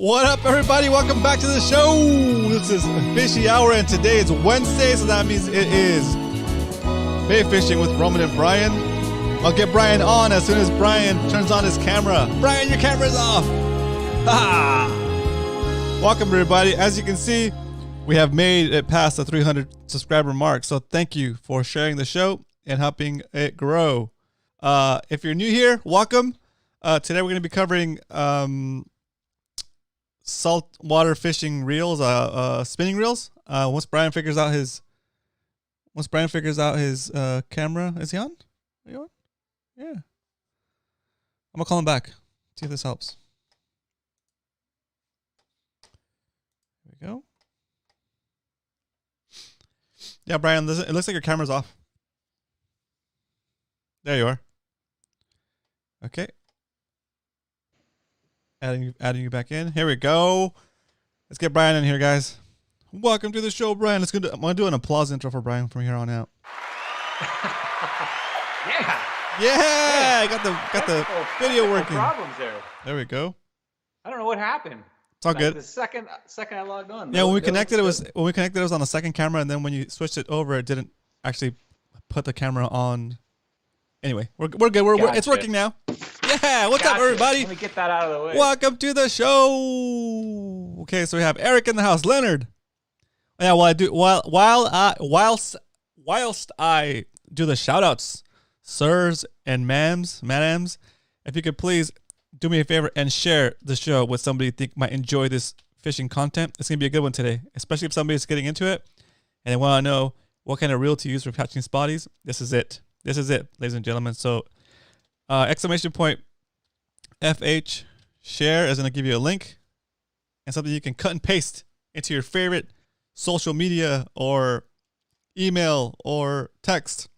What up, everybody? Welcome back to the show. This is Fishy Hour, and today is Wednesday, so that means it is bait fishing with Roman and Brian. I'll get Brian on as soon as Brian turns on his camera. Brian, your camera's off. Ha! Welcome, everybody. As you can see, we have made it past the 300 subscriber mark, so thank you for sharing the show and helping it grow. If you're new here, welcome. Today we're going to be covering saltwater fishing reels, spinning reels. Once Brian figures out his camera, is he on? Are you on? Yeah. I'm gonna call him back. See if this helps. There we go. Yeah, Brian, it looks like your camera's off. There you are. Okay. Adding you back in. Here we go. Let's get Brian in here, guys. Welcome to the show, Brian. I'm gonna do an applause intro for Brian from here on out. Yeah. Got the video working. Problems there. There we go. I don't know what happened. It's all good. The second I logged on. Yeah, when we connected, it was on the second camera, and then when you switched it over, it didn't actually put the camera on. Anyway, we're good. It's working now. Yeah, what's up, everybody? Let me get that out of the way. Welcome to the show. Okay, so we have Eric in the house, Leonard. Yeah, whilst I do the shout outs, sirs and madams, if you could please do me a favor and share the show with somebody you think might enjoy this fishing content. It's gonna be a good one today, especially if somebody's getting into it and they want to know what kind of reel to use for catching spotties. This is it, ladies and gentlemen. So exclamation point FH share is going to give you a link and something you can cut and paste into your favorite social media or email or text.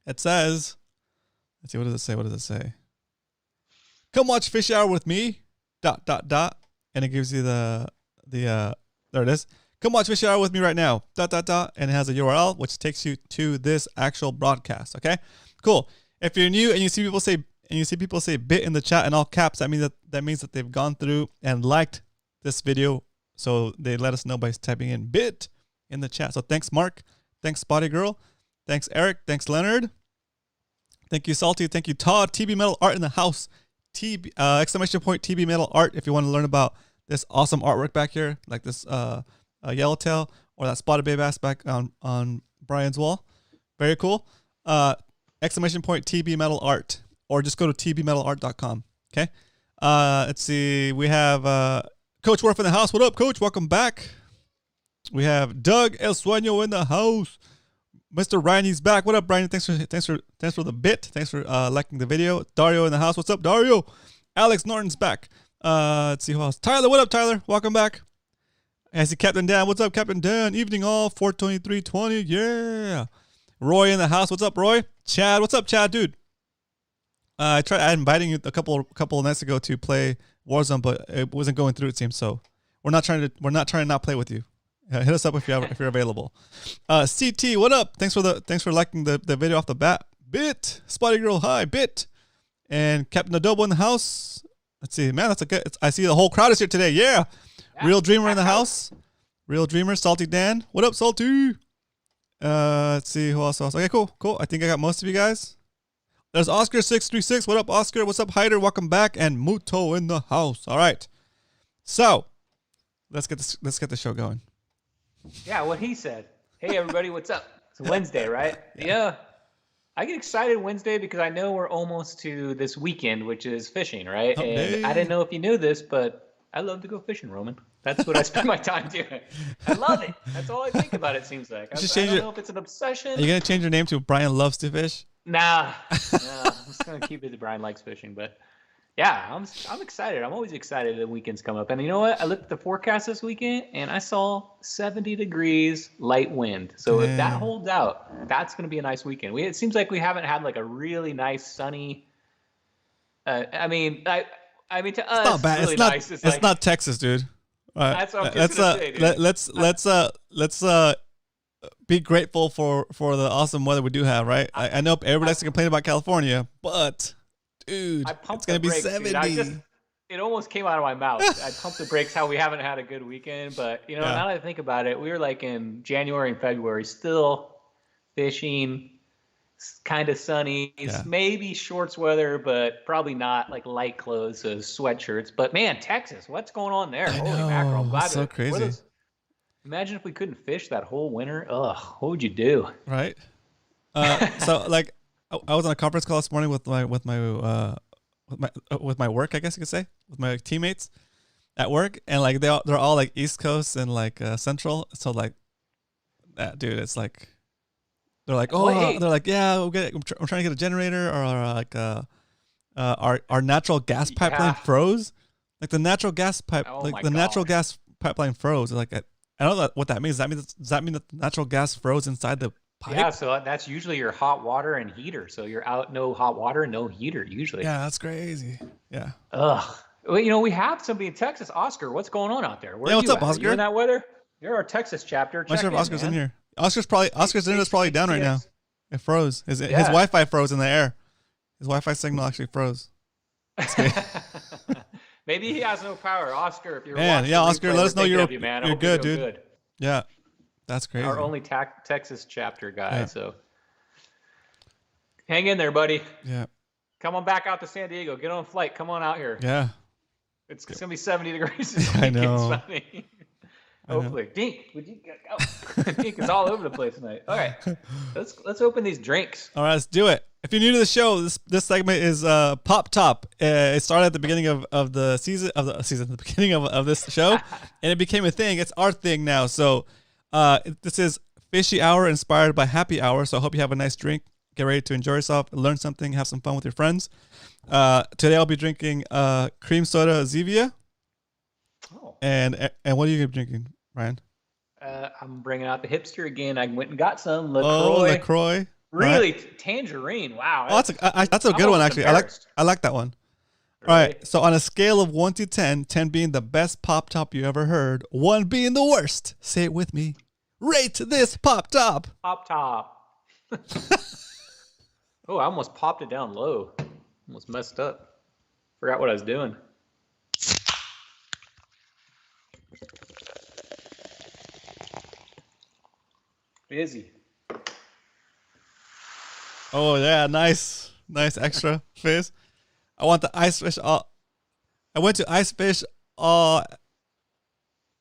It says, let's see, what does it say? Come watch Fish Hour with me, ... And it gives you the there it is. Come watch Fish Hour with me right now, ... And it has a URL, which takes you to this actual broadcast. Okay, cool. If you're new and you see people say bit in the chat in all caps, that means that they've gone through and liked this video. So they let us know by typing in bit in the chat. So thanks, Mark. Thanks, Spotty Girl. Thanks, Eric. Thanks, Leonard. Thank you, Salty. Thank you, Todd. TB Metal Art in the house. Exclamation point TB Metal Art if you want to learn about this awesome artwork back here, like this yellowtail or that spotted bay bass back on Brian's wall. Very cool. Exclamation point TB Metal Art, or just go to tbmetalart.com. Okay. Let's see. We have Coach Worf in the house. What up, Coach? Welcome back. We have Doug El Sueño in the house. Mr. Ryan, he's back. What up, Brian? Thanks for the bit. Thanks for liking the video. Dario in the house. What's up, Dario? Alex Norton's back. Let's see who else. Tyler, what up, Tyler? Welcome back. I see Captain Dan. What's up, Captain Dan? Evening all. 423:20. Yeah. Roy in the house. What's up, Roy? Chad. What's up, Chad, dude? I inviting you a couple of nights ago to play Warzone, but it wasn't going through, it seems. So we're not trying to not play with you. Hit us up if you're available. CT, what up? Thanks for liking the video off the bat. Bit Spotty Girl, hi Bit, and Captain Adobo in the house. Let's see, man, that's a good. I see the whole crowd is here today. Yeah. Real Dreamer in the house. Real Dreamer, Salty Dan. What up, Salty? Let's see who else. Okay, cool. I think I got most of you guys. There's Oscar636. What up, Oscar? What's up, Hyder? Welcome back. And Muto in the house. All right. So let's get the show going. Yeah, what he said. Hey, everybody, what's up? It's Wednesday, right? Yeah. I get excited Wednesday because I know we're almost to this weekend, which is fishing, right? And I didn't know if you knew this, but I love to go fishing, Roman. That's what I spend my time doing. I love it. That's all I think about, it seems like. I don't know if it's an obsession. Are you going to change your name to Brian Loves to Fish? Nah. I'm just going to keep it to Brian Likes Fishing. But yeah, I'm excited. I'm always excited that weekends come up. And you know what? I looked at the forecast this weekend, and I saw 70 degrees, light wind. So if that holds out, that's going to be a nice weekend. It seems like we haven't had like a really nice sunny. I mean, to us, it's not bad. Really it's nice. It's not Texas, dude. That's what I'm just gonna say, dude. Let's be grateful for the awesome weather we do have, right? I know everybody likes to complain about California, but dude, it's gonna be 70. Dude. it almost came out of my mouth. I pumped the brakes how we haven't had a good weekend, but now that I think about it, we were like in January and February still fishing, kind of sunny, maybe shorts weather, but probably not like light clothes, so sweatshirts. But man, Texas, what's going on there? Holy mackerel. I'm glad so crazy. Imagine if we couldn't fish that whole winter. Ugh, what would you do? Right. So like I was on a conference call this morning with my work, I guess you could say, with my teammates at work, and like they're all like East Coast and like Central. So like that, dude, it's like they're like, they're like, yeah, I'm trying to get a generator, or like our natural gas pipeline froze. Like the natural gas natural gas pipeline froze. Like I don't know what that means. Does that mean that the natural gas froze inside the pipe? Yeah, so that's usually your hot water and heater. So you're out, no hot water, no heater usually. Yeah, that's crazy. Yeah. Ugh. Well, we have somebody in Texas. Oscar, what's going on out there? What's up, Oscar? Are you in that weather? You're our Texas chapter. I'm not sure if Oscar's in here. Oscar's internet's probably down right now. It froze. His Wi-Fi froze in the air. His Wi-Fi signal actually froze. Maybe he has no power. Oscar, if you're watching, Oscar, let us know you're good, dude. Good. Yeah, that's crazy. Our only Texas chapter guy. So hang in there, buddy. Yeah. Come on back out to San Diego. Get on a flight. Come on out here. Yeah. It's going to be 70 degrees this weekend. I know. Hopefully. Dink, would you go? Dink is all over the place tonight. All right. Let's open these drinks. All right, let's do it. If you're new to the show, this segment is Pop Top. It started at the beginning of the season, the beginning of this show, and it became a thing. It's our thing now. So this is Fishy Hour inspired by Happy Hour. So I hope you have a nice drink. Get ready to enjoy yourself, learn something, have some fun with your friends. Today I'll be drinking cream soda Zevia. Oh. And what are you drinking, Ryan? I'm bringing out the hipster again. I went and got some LaCroix. Oh, LaCroix. Really, tangerine. Wow. Oh, that's a good one, actually. I like that one. Really? All right. So on a scale of 1 to 10, 10 being the best Pop Top you ever heard, 1 being the worst. Say it with me. Rate this Pop Top. Pop Top. Oh, I almost popped it down low. Almost messed up. Forgot what I was doing. Busy. Oh yeah, nice extra fizz. I want the ice fish. I went to ice fish. So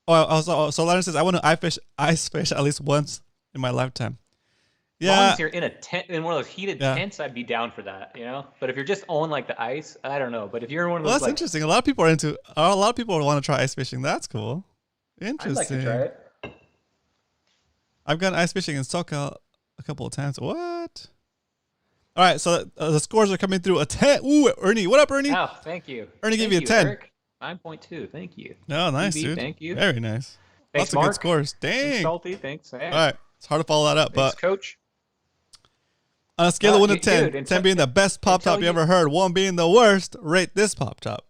Lauren says I want to ice fish at least once in my lifetime. Yeah. As long as you're in a tent, in one of those heated tents, I'd be down for that, But if you're just on like the ice, I don't know. But if you're in one of those, that's interesting. A lot of people want to try ice fishing. That's cool. Interesting. I'd like to try it. I've gone ice fishing in SoCal a couple of times. What? All right, so the scores are coming through a 10. Ooh, Ernie. What up, Ernie? Oh, thank you. Ernie gave you a 10. Eric. 9.2. Thank you. No, nice, dude. Thank you. Very nice. Thanks, Lots of good scores. Dang. Salty. Thanks. Hey. All right. It's hard to follow that up. Thanks, but Coach. On a scale of 1 to 10, dude, 10 being the best Pop Top you ever heard, 1 being the worst, rate this Pop Top.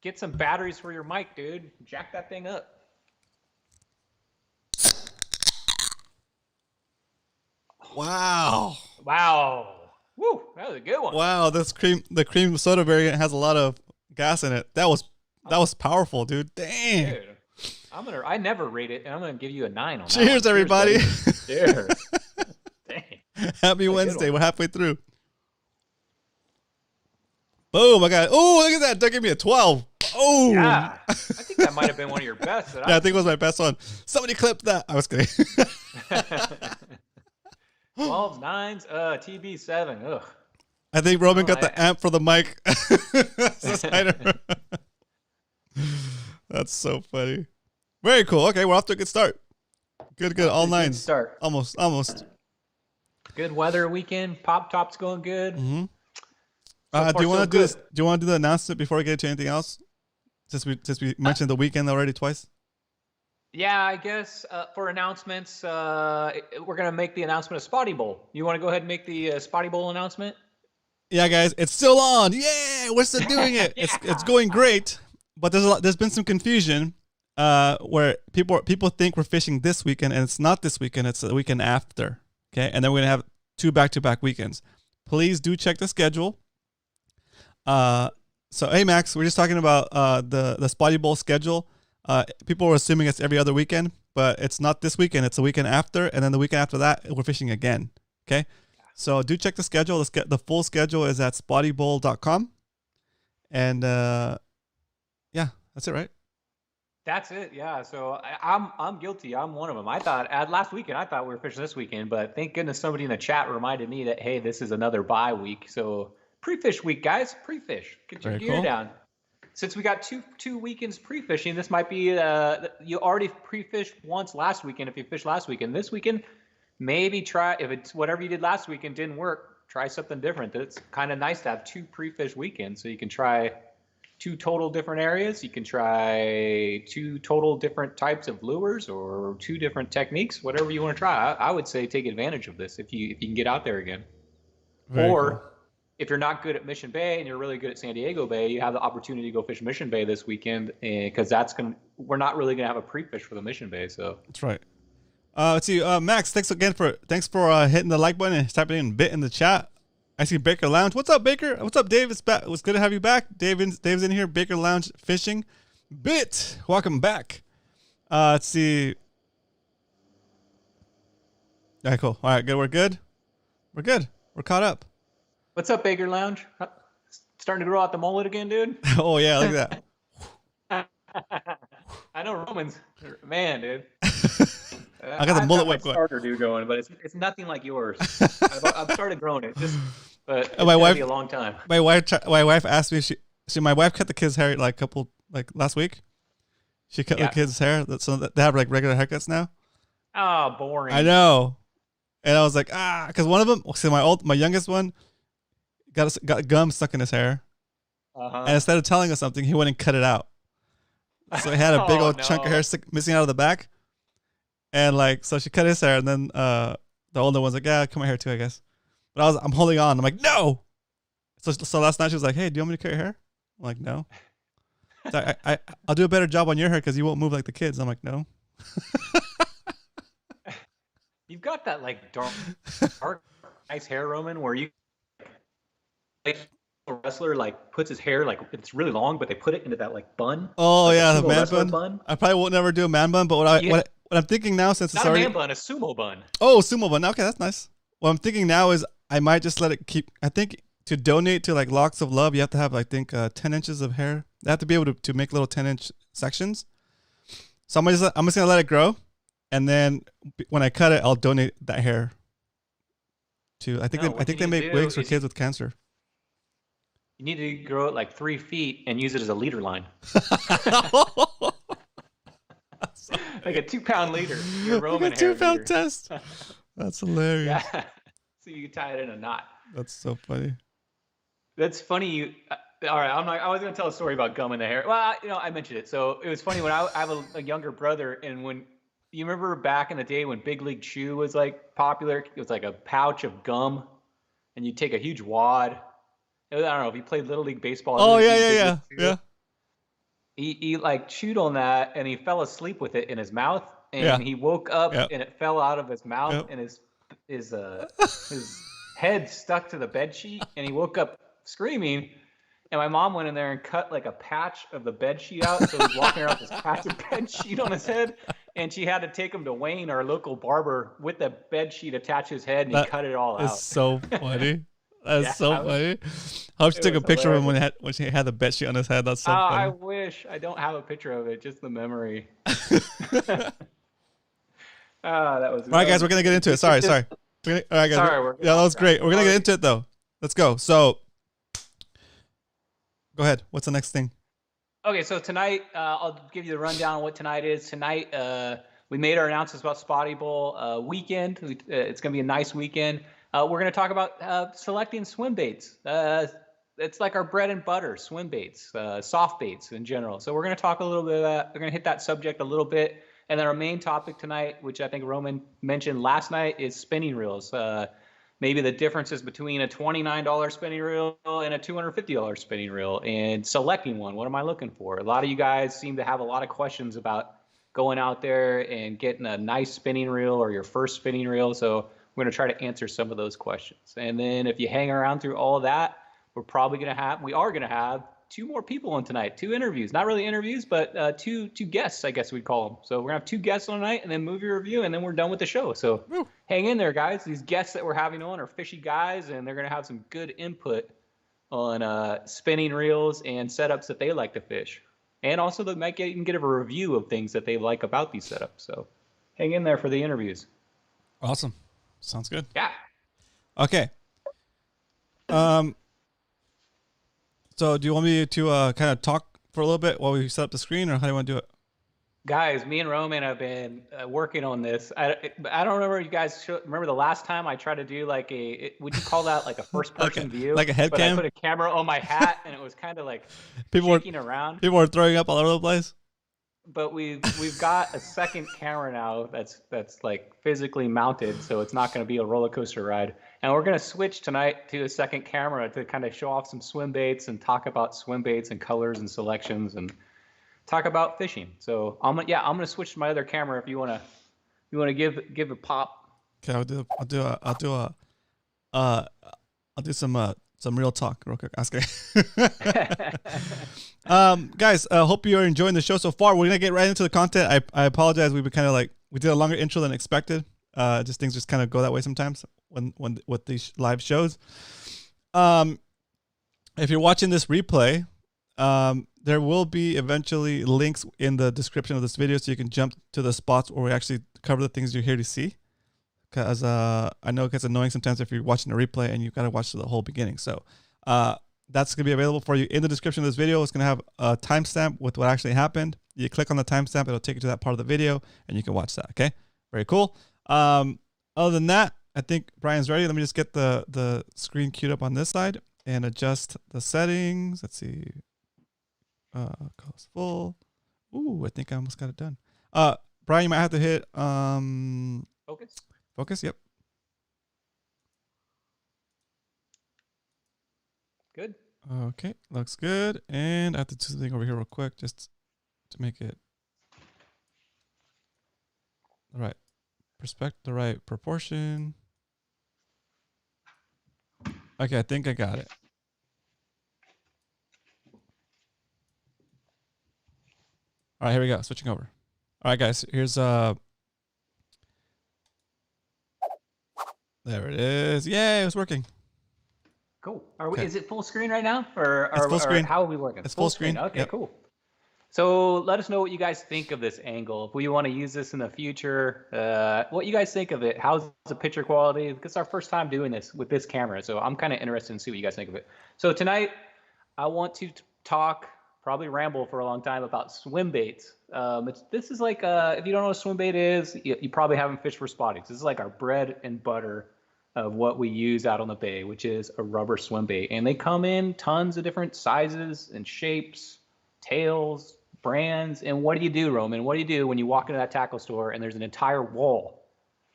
Get some batteries for your mic, dude. Jack that thing up. Wow. Woo, that was a good one. Wow, the cream soda variant has a lot of gas in it. That was powerful, dude. Dang. Dude, I never rate it, and I'm gonna give you a 9 on that. Cheers, everybody. Cheers. Dang. Happy Wednesday. We're halfway through. Boom, I got it. Oh, look at that. That gave me a 12. Oh. Yeah. I think that might have been one of your best. I think it was my best one. Somebody clip that. I was kidding. 12s, 9s, TB7. Ugh. I think Roman got the amp for the mic. That's so funny. Very cool. Okay, we're off to a good start. Good. All 9s. Start. Almost. Good weather weekend. Pop Top's going good. Mm-hmm. Do you want to do this? Do you want to do the announcement before we get to anything else? Since we mentioned the weekend already twice. Yeah, I guess for announcements, we're gonna make the announcement of Spotty Bowl. You want to go ahead and make the Spotty Bowl announcement? Yeah, guys, it's still on. Yeah, we're still doing it. Yeah. It's going great, but there's been some confusion where people think we're fishing this weekend, and it's not this weekend. It's the weekend after. Okay, and then we're gonna have 2 back-to-back weekends. Please do check the schedule. So hey Max, we're just talking about the Spotty Bowl schedule. People were assuming it's every other weekend, but it's not this weekend. It's the weekend after, and then the weekend after that, we're fishing again. Okay, so do check the schedule. The full schedule is at spottybowl.com, and yeah, that's it, right? That's it. Yeah. So I'm guilty. I'm one of them. I thought last weekend I thought we were fishing this weekend, but thank goodness somebody in the chat reminded me that hey, this is another bye week. So pre-fish week, guys. Pre-fish. Get your Very gear cool. down. Since we got two weekends pre-fishing, this might be you already pre-fished once last weekend. If you fished last weekend, this weekend maybe try, if it's whatever you did last weekend didn't work, try something different. It's kind of nice to have two pre-fish weekends, so you can try two total different areas. You can try two total different types of lures or two different techniques, whatever you want to try. I would say take advantage of this if you can get out there again. Very Or cool. if you're not good at Mission Bay and you're really good at San Diego Bay, you have the opportunity to go fish Mission Bay this weekend, because we're not really gonna have a pre-fish for the Mission Bay. So That's right. Let's see. Max, thanks for hitting the like button and typing in bit in the chat. I see Baker Lounge. What's up, Baker? What's up, Dave? It's good to have you back. Dave's in here. Baker Lounge Fishing. Bit, welcome back. Let's see. All right, cool. All right, good. We're good. We're good. We're caught up. what's up, Baker Lounge? Starting to grow out the mullet again, dude? Oh yeah, look at that. I know Roman's, man, dude. I got the mullet whip going. Starter dude going, but it's nothing like yours. I've started growing it, but it's my gonna wife- be a long time. My wife asked me. My wife cut the kids' hair like last week. She cut the kids' hair, so they have like regular haircuts now. Oh, boring. I know, and I was like, because one of them, so my youngest one, got gum stuck in his hair, and instead of telling us something, he went and cut it out. So he had a big old chunk of hair missing out of the back, and so she cut his hair, and then the older one's like, yeah, cut my hair too, I guess. But I'm holding on. I'm like, no. So last night she was like, hey, do you want me to cut your hair? I'm like, no. So I'll do a better job on your hair because you won't move like the kids. I'm like, no. You've got that like dark, nice hair, Roman, where you like a wrestler like puts his hair like it's really long, but they put it into that like bun. Oh like yeah, the man bun. I probably won't never do a man bun, but what I'm thinking now, since Not it's already a man bun, a sumo bun. Oh, sumo bun. Okay, that's nice. What I'm thinking now is I might just let it keep. I think to donate to like Locks of Love, you have to have 10 inches of hair. They have to be able to make little 10-inch sections. So I'm just gonna let it grow, and then when I cut it, I'll donate that hair to. I think they make wigs for kids with cancer. You need to grow it like 3 feet and use it as a leader line. Like a 2-pound leader. Your Roman like a 2-pound test. That's hilarious. Yeah. So you can tie it in a knot. That's so funny. That's funny. All right, I was going to tell a story about gum in the hair. Well, I mentioned it. So it was funny when I have a younger brother, and when you remember back in the day when Big League Chew was like popular, it was like a pouch of gum, and you'd take a huge wad. I don't know if you played Little League baseball. Oh yeah. He like chewed on that, and he fell asleep with it in his mouth, and he woke up and it fell out of his mouth, and his head stuck to the bed sheet, and he woke up screaming. And my mom went in there and cut like a patch of the bed sheet out, so he was walking around with this patch of bed sheet on his head, and she had to take him to Wayne, our local barber, with the bed sheet attached to his head, and he cut it all out. That's so funny. That's so funny. I hope she took a picture of him when she had the bed sheet on his head. That's so funny. I wish. I don't have a picture of it, just the memory. That was. All right, guys, we're gonna get into it. Sorry. All right, guys. Sorry, that was great. We're gonna get into it though. Let's go. So, go ahead. What's the next thing? Okay, so tonight I'll give you the rundown on what tonight is. Tonight we made our announcements about Spotty Bowl weekend. It's gonna be a nice weekend. We're gonna talk about selecting swim baits. It's like our bread and butter, swim baits, soft baits in general. So we're gonna talk a little bit of that. We're gonna hit that subject a little bit. And then our main topic tonight, which I think Roman mentioned last night, is spinning reels. Maybe the differences between a $29 spinning reel and a $250 spinning reel, and selecting one. What am I looking for? A lot of you guys seem to have a lot of questions about going out there and getting a nice spinning reel or your first spinning reel. So we're going to try to answer some of those questions. And then if you hang around through all of that, we are going to have two more people on tonight, 2 interviews. Not really interviews, but two guests, I guess we'd call them. So we're going to have 2 guests on tonight and then movie review, and then we're done with the show. So hang in there, guys. These guests that we're having on are fishy guys, and they're going to have some good input on spinning reels and setups that they like to fish. And also they might even get a review of things that they like about these setups. So hang in there for the interviews. Awesome. Sounds good. Yeah. Okay. So do you want me to kind of talk for a little bit while we set up the screen, or how do you want to do it? Guys, me and Roman have been working on this. I don't remember you guys remember the last time I tried to do like would you call that like a first person view? Like a head but cam? I put a camera on my hat and it was kind of like people shaking around. People were throwing up all over the place. But we've got a second camera now that's like physically mounted, so it's not going to be a roller coaster ride. And we're going to switch tonight to a second camera to kind of show off some swim baits and talk about swim baits and colors and selections and talk about fishing. So I'm gonna switch to my other camera if you wanna give a pop. Okay, I'll do some real talk real quick. Ask it. Guys, hope you are enjoying the show so far. We're gonna get right into the content. I apologize. We've been kind of like we did a longer intro than expected. Just things just kind of go that way sometimes when with these live shows. If you're watching this replay, there will be eventually links in the description of this video so you can jump to the spots where we actually cover the things you're here to see. Because I know it gets annoying sometimes if you're watching a replay and you've got to watch the whole beginning. So that's going to be available for you in the description of this video. It's going to have a timestamp with what actually happened. You click on the timestamp, it'll take you to that part of the video, and you can watch that. Okay, very cool. Other than that, I think Brian's ready. Let me just get the screen queued up on this side and adjust the settings. Let's see. Colors full. Ooh, I think I almost got it done. Brian, you might have to hit Focus. Focus, yep. Good. Okay, looks good. And I have to do something over here real quick just to make it the right proportion. Okay, I think I got it. All right, here we go. Switching over. All right, guys. Here's there it is. Yay, it was working. Cool. Is it full screen right now, or it's full screen? How are we working? It's full screen. Okay, yep. Cool. So let us know what you guys think of this angle. If we want to use this in the future, what you guys think of it? How's the picture quality? It's our first time doing this with this camera, so I'm kind of interested in see what you guys think of it. So tonight, I want to talk. Probably ramble for a long time about swim baits. This is like, if you don't know what a swim bait is, you probably haven't fished for spotting. This is like our bread and butter of what we use out on the bay, which is a rubber swim bait. And they come in tons of different sizes and shapes, tails, brands. And what do you do, Roman? What do you do when you walk into that tackle store and there's an entire wall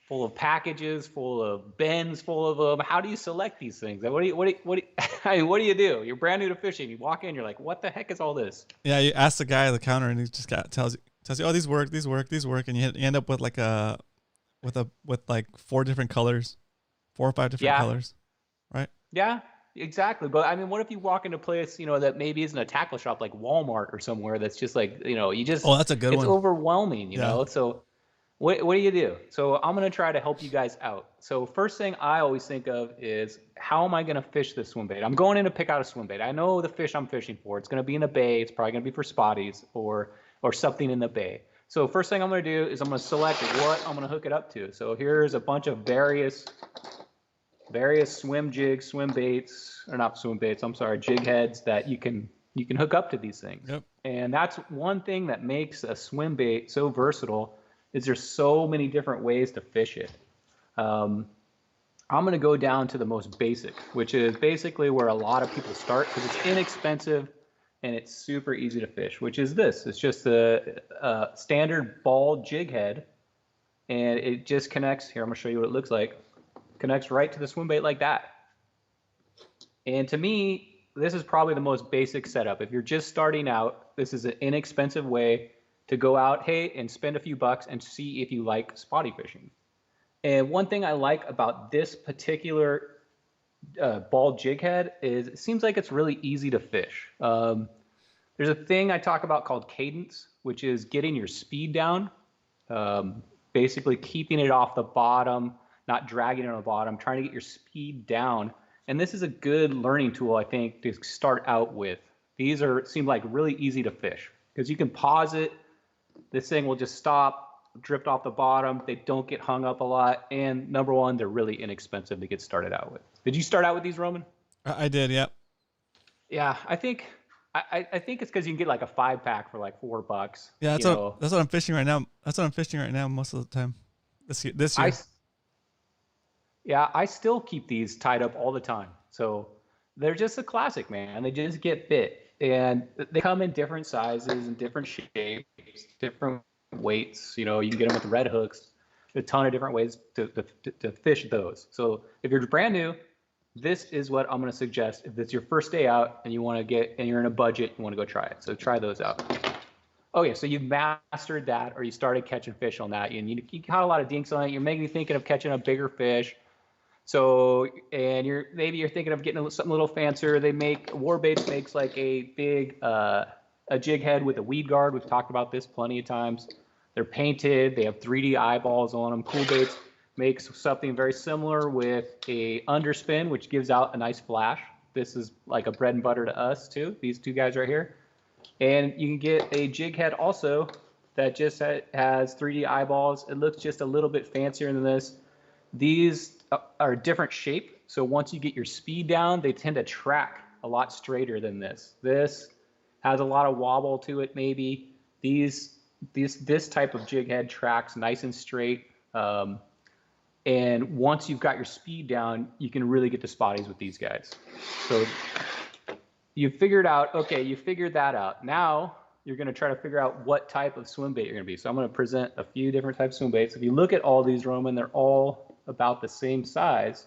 full of packages, full of bins, full of them? How do you select these things? What do you do? You're brand new to fishing. You walk in, you're like, what the heck is all this? Yeah, you ask the guy at the counter, and he just tells you, oh, these work, and you end up with like with like 4 different colors, 4 or 5 different colors, right? Yeah, exactly. But I mean, what if you walk into a place, that maybe isn't a tackle shop like Walmart or somewhere that's just like, you just that's a good one. It's overwhelming, you know. So what do you do? So I'm going to try to help you guys out. So first thing I always think of is, how am I going to fish this swim bait? I'm going in to pick out a swim bait. I know the fish I'm fishing for. It's going to be in the bay. It's probably going to be for spotties or something in the bay. So first thing I'm going to do is I'm going to select what I'm going to hook it up to. So here's a bunch of various swim jigs, swim baits, or not swim baits, I'm sorry, jig heads that you can hook up to these things. Yep. And that's one thing that makes a swim bait so versatile, is there's so many different ways to fish it. I'm going to go down to the most basic, which is basically where a lot of people start because it's inexpensive and it's super easy to fish, which is this. It's just a standard ball jig head, and it just connects. Here, I'm going to show you what it looks like. Connects right to the swim bait like that. And to me, this is probably the most basic setup. If you're just starting out, this is an inexpensive way to go out, and spend a few bucks and see if you like spotty fishing. And one thing I like about this particular ball jig head is it seems like it's really easy to fish. There's a thing I talk about called cadence, which is getting your speed down, basically keeping it off the bottom, not dragging it on the bottom, trying to get your speed down. And this is a good learning tool, I think, to start out with. These seem like really easy to fish because you can pause it. This thing will just stop, drift off the bottom. They don't get hung up a lot. And number one, they're really inexpensive to get started out with. Did you start out with these, Roman? I did, yep. Yeah, I think it's because you can get like a 5-pack for like $4. Yeah, that's what I'm fishing right now. That's what I'm fishing right now most of the time. This year. I still keep these tied up all the time. So they're just a classic, man. They just get fit. And they come in different sizes and different shapes, different weights. You can get them with red hooks. A ton of different ways to fish those. So if you're brand new, this is what I'm going to suggest. If it's your first day out and you're in a budget, you want to go try it. So try those out. Oh yeah, so you've mastered that, or you started catching fish on that, and you caught a lot of dinks on it. You're maybe thinking of catching a bigger fish. So, and you're thinking of getting something a little fancier. Warbaits makes like a big a jig head with a weed guard. We've talked about this plenty of times. They're painted. They have 3D eyeballs on them. Cool Baits makes something very similar with a underspin, which gives out a nice flash. This is like a bread and butter to us too. These two guys right here. And you can get a jig head also that just has 3D eyeballs. It looks just a little bit fancier than this. These are a different shape. So once you get your speed down, they tend to track a lot straighter than this. This has a lot of wobble to it maybe. This type of jig head tracks nice and straight. And once you've got your speed down, you can really get to spotties with these guys. So you figured that out. Now you're going to try to figure out what type of swim bait you're going to be. So I'm going to present a few different types of swim baits. If you look at all these, Roman, they're all about the same size,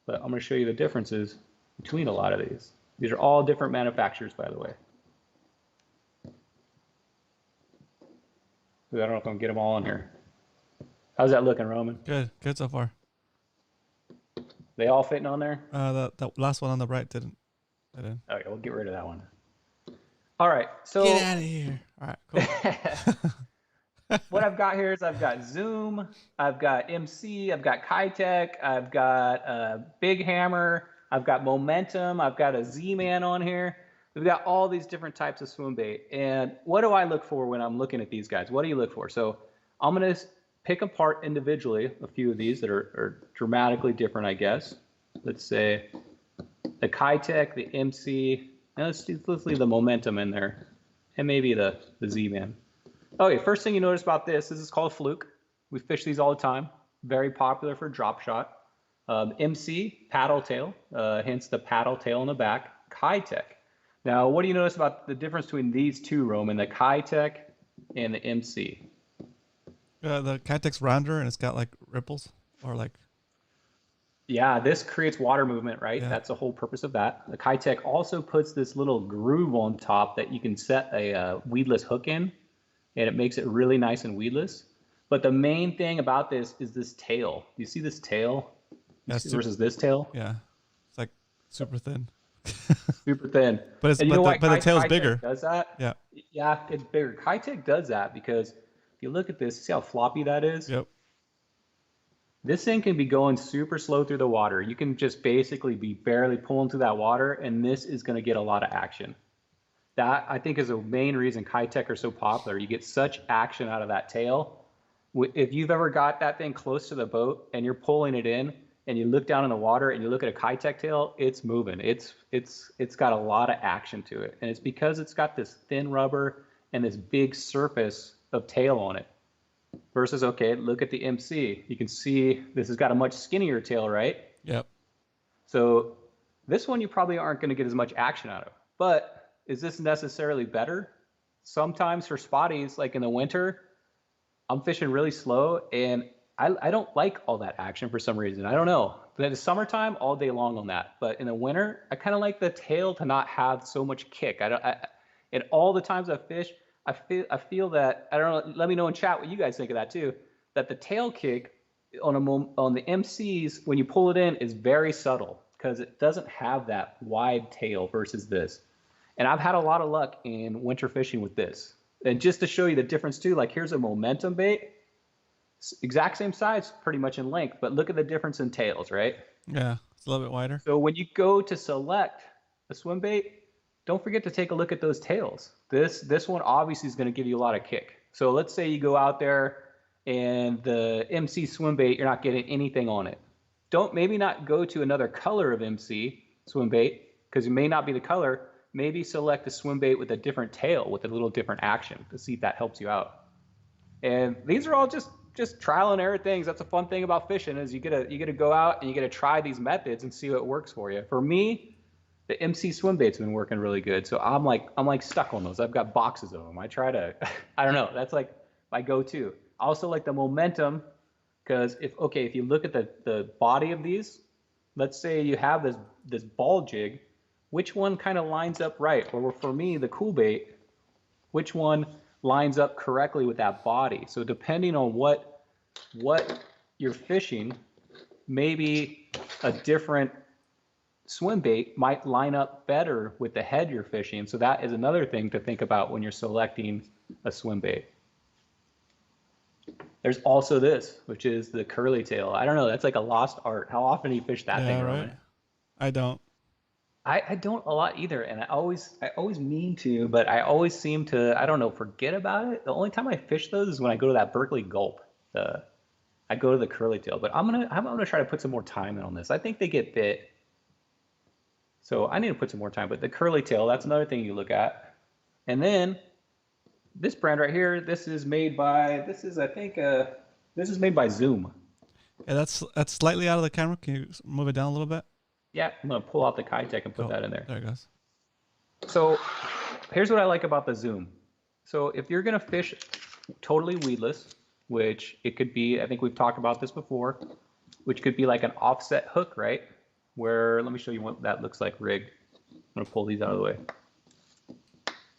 but I'm going to show you the differences between a lot of these. These are all different manufacturers, by the way. I don't know if I'm going to get them all in here. How's that looking, Roman? Good so far. They all fitting on there? The last one on the right didn't. Okay, we'll get rid of that one. All right, so get out of here. All right, cool. What I've got here is I've got Zoom, I've got MC, I've got Kitech, I've got Big Hammer, I've got Momentum, I've got a Z-Man on here. We've got all these different types of swim bait. And what do I look for when I'm looking at these guys? What do you look for? So I'm going to pick apart individually a few of these that are dramatically different, I guess. Let's say the Kitech, the MC. Let's leave the Momentum in there, and maybe the Z-Man. Okay, first thing you notice about this is called Fluke. We fish these all the time. Very popular for drop shot. MC, paddle tail, hence the paddle tail in the back. Kitech. Now, what do you notice about the difference between these two, Roman, the Kitech and the MC? The Kitech's rounder and it's got like ripples or like. Yeah, this creates water movement, right? Yeah. That's the whole purpose of that. The Kitech also puts this little groove on top that you can set a weedless hook in, and it makes it really nice and weedless. But the main thing about this is this tail. You see this tail versus this tail? Yeah, it's like super thin. Super thin. But the tail's bigger. Does that? Yeah. Yeah, it's bigger. Kitech does that because if you look at this, see how floppy that is? Yep. This thing can be going super slow through the water. You can just basically be barely pulling through that water, and this is going to get a lot of action. That, I think, is the main reason Kitech are so popular. You get such action out of that tail. If you've ever got that thing close to the boat and you're pulling it in and you look down in the water and you look at a Kitech tail, it's moving. It's got a lot of action to it. And it's because it's got this thin rubber and this big surface of tail on it. Versus, okay, look at the MC. You can see this has got a much skinnier tail, right? Yep. So this one you probably aren't going to get as much action out of. But is this necessarily better? Sometimes for spotties, like in the winter, I'm fishing really slow and I don't like all that action for some reason. I don't know. But in the summertime, all day long on that. But in the winter, I kind of like the tail to not have so much kick. And all the times I fish, I feel that, I don't know, let me know in chat what you guys think of that too, that the tail kick on the MCs, when you pull it in, is very subtle. because it doesn't have that wide tail versus this. And I've had a lot of luck in winter fishing with this. And just to show you the difference too, like here's a momentum bait, exact same size, pretty much in length, but look at the difference in tails, right? Yeah, it's a little bit wider. So when you go to select a swim bait, don't forget to take a look at those tails. This one obviously is going to give you a lot of kick. So let's say you go out there and the MC swim bait, you're not getting anything on it. Maybe not go to another color of MC swim bait because it may not be the color. Maybe select a swim bait with a different tail with a little different action to see if that helps you out. And these are all just trial and error things. That's a fun thing about fishing is you get to go out and you get to try these methods and see what works for you. For me, the MC swim bait's been working really good. So I'm like stuck on those. I've got boxes of them. I try to, I don't know. That's like my go-to. I also like the momentum because if you look at the body of these, let's say you have this ball jig, which one kind of lines up right? Or for me, the cool bait, which one lines up correctly with that body? So depending on what you're fishing, maybe a different swim bait might line up better with the head you're fishing. So that is another thing to think about when you're selecting a swim bait. There's also this, which is the curly tail. I don't know. That's like a lost art. How often do you fish that thing? Right. I don't. I don't a lot either, and I always mean to, but I always seem to, I don't know, forget about it. The only time I fish those is when I go to that Berkeley Gulp. I go to the curly tail, but I'm gonna try to put some more time in on this. I think they get bit, so I need to put some more time. But the curly tail, that's another thing you look at. And then this brand right here, this is made by Zoom. Yeah, that's slightly out of the camera. Can you move it down a little bit? Yeah, I'm gonna pull out the Kitech and put that in there. There it goes. So here's what I like about the Zoom. So if you're gonna fish totally weedless, which it could be, I think we've talked about this before, which could be like an offset hook, right? Where, let me show you what that looks like rigged. I'm gonna pull these out of the way.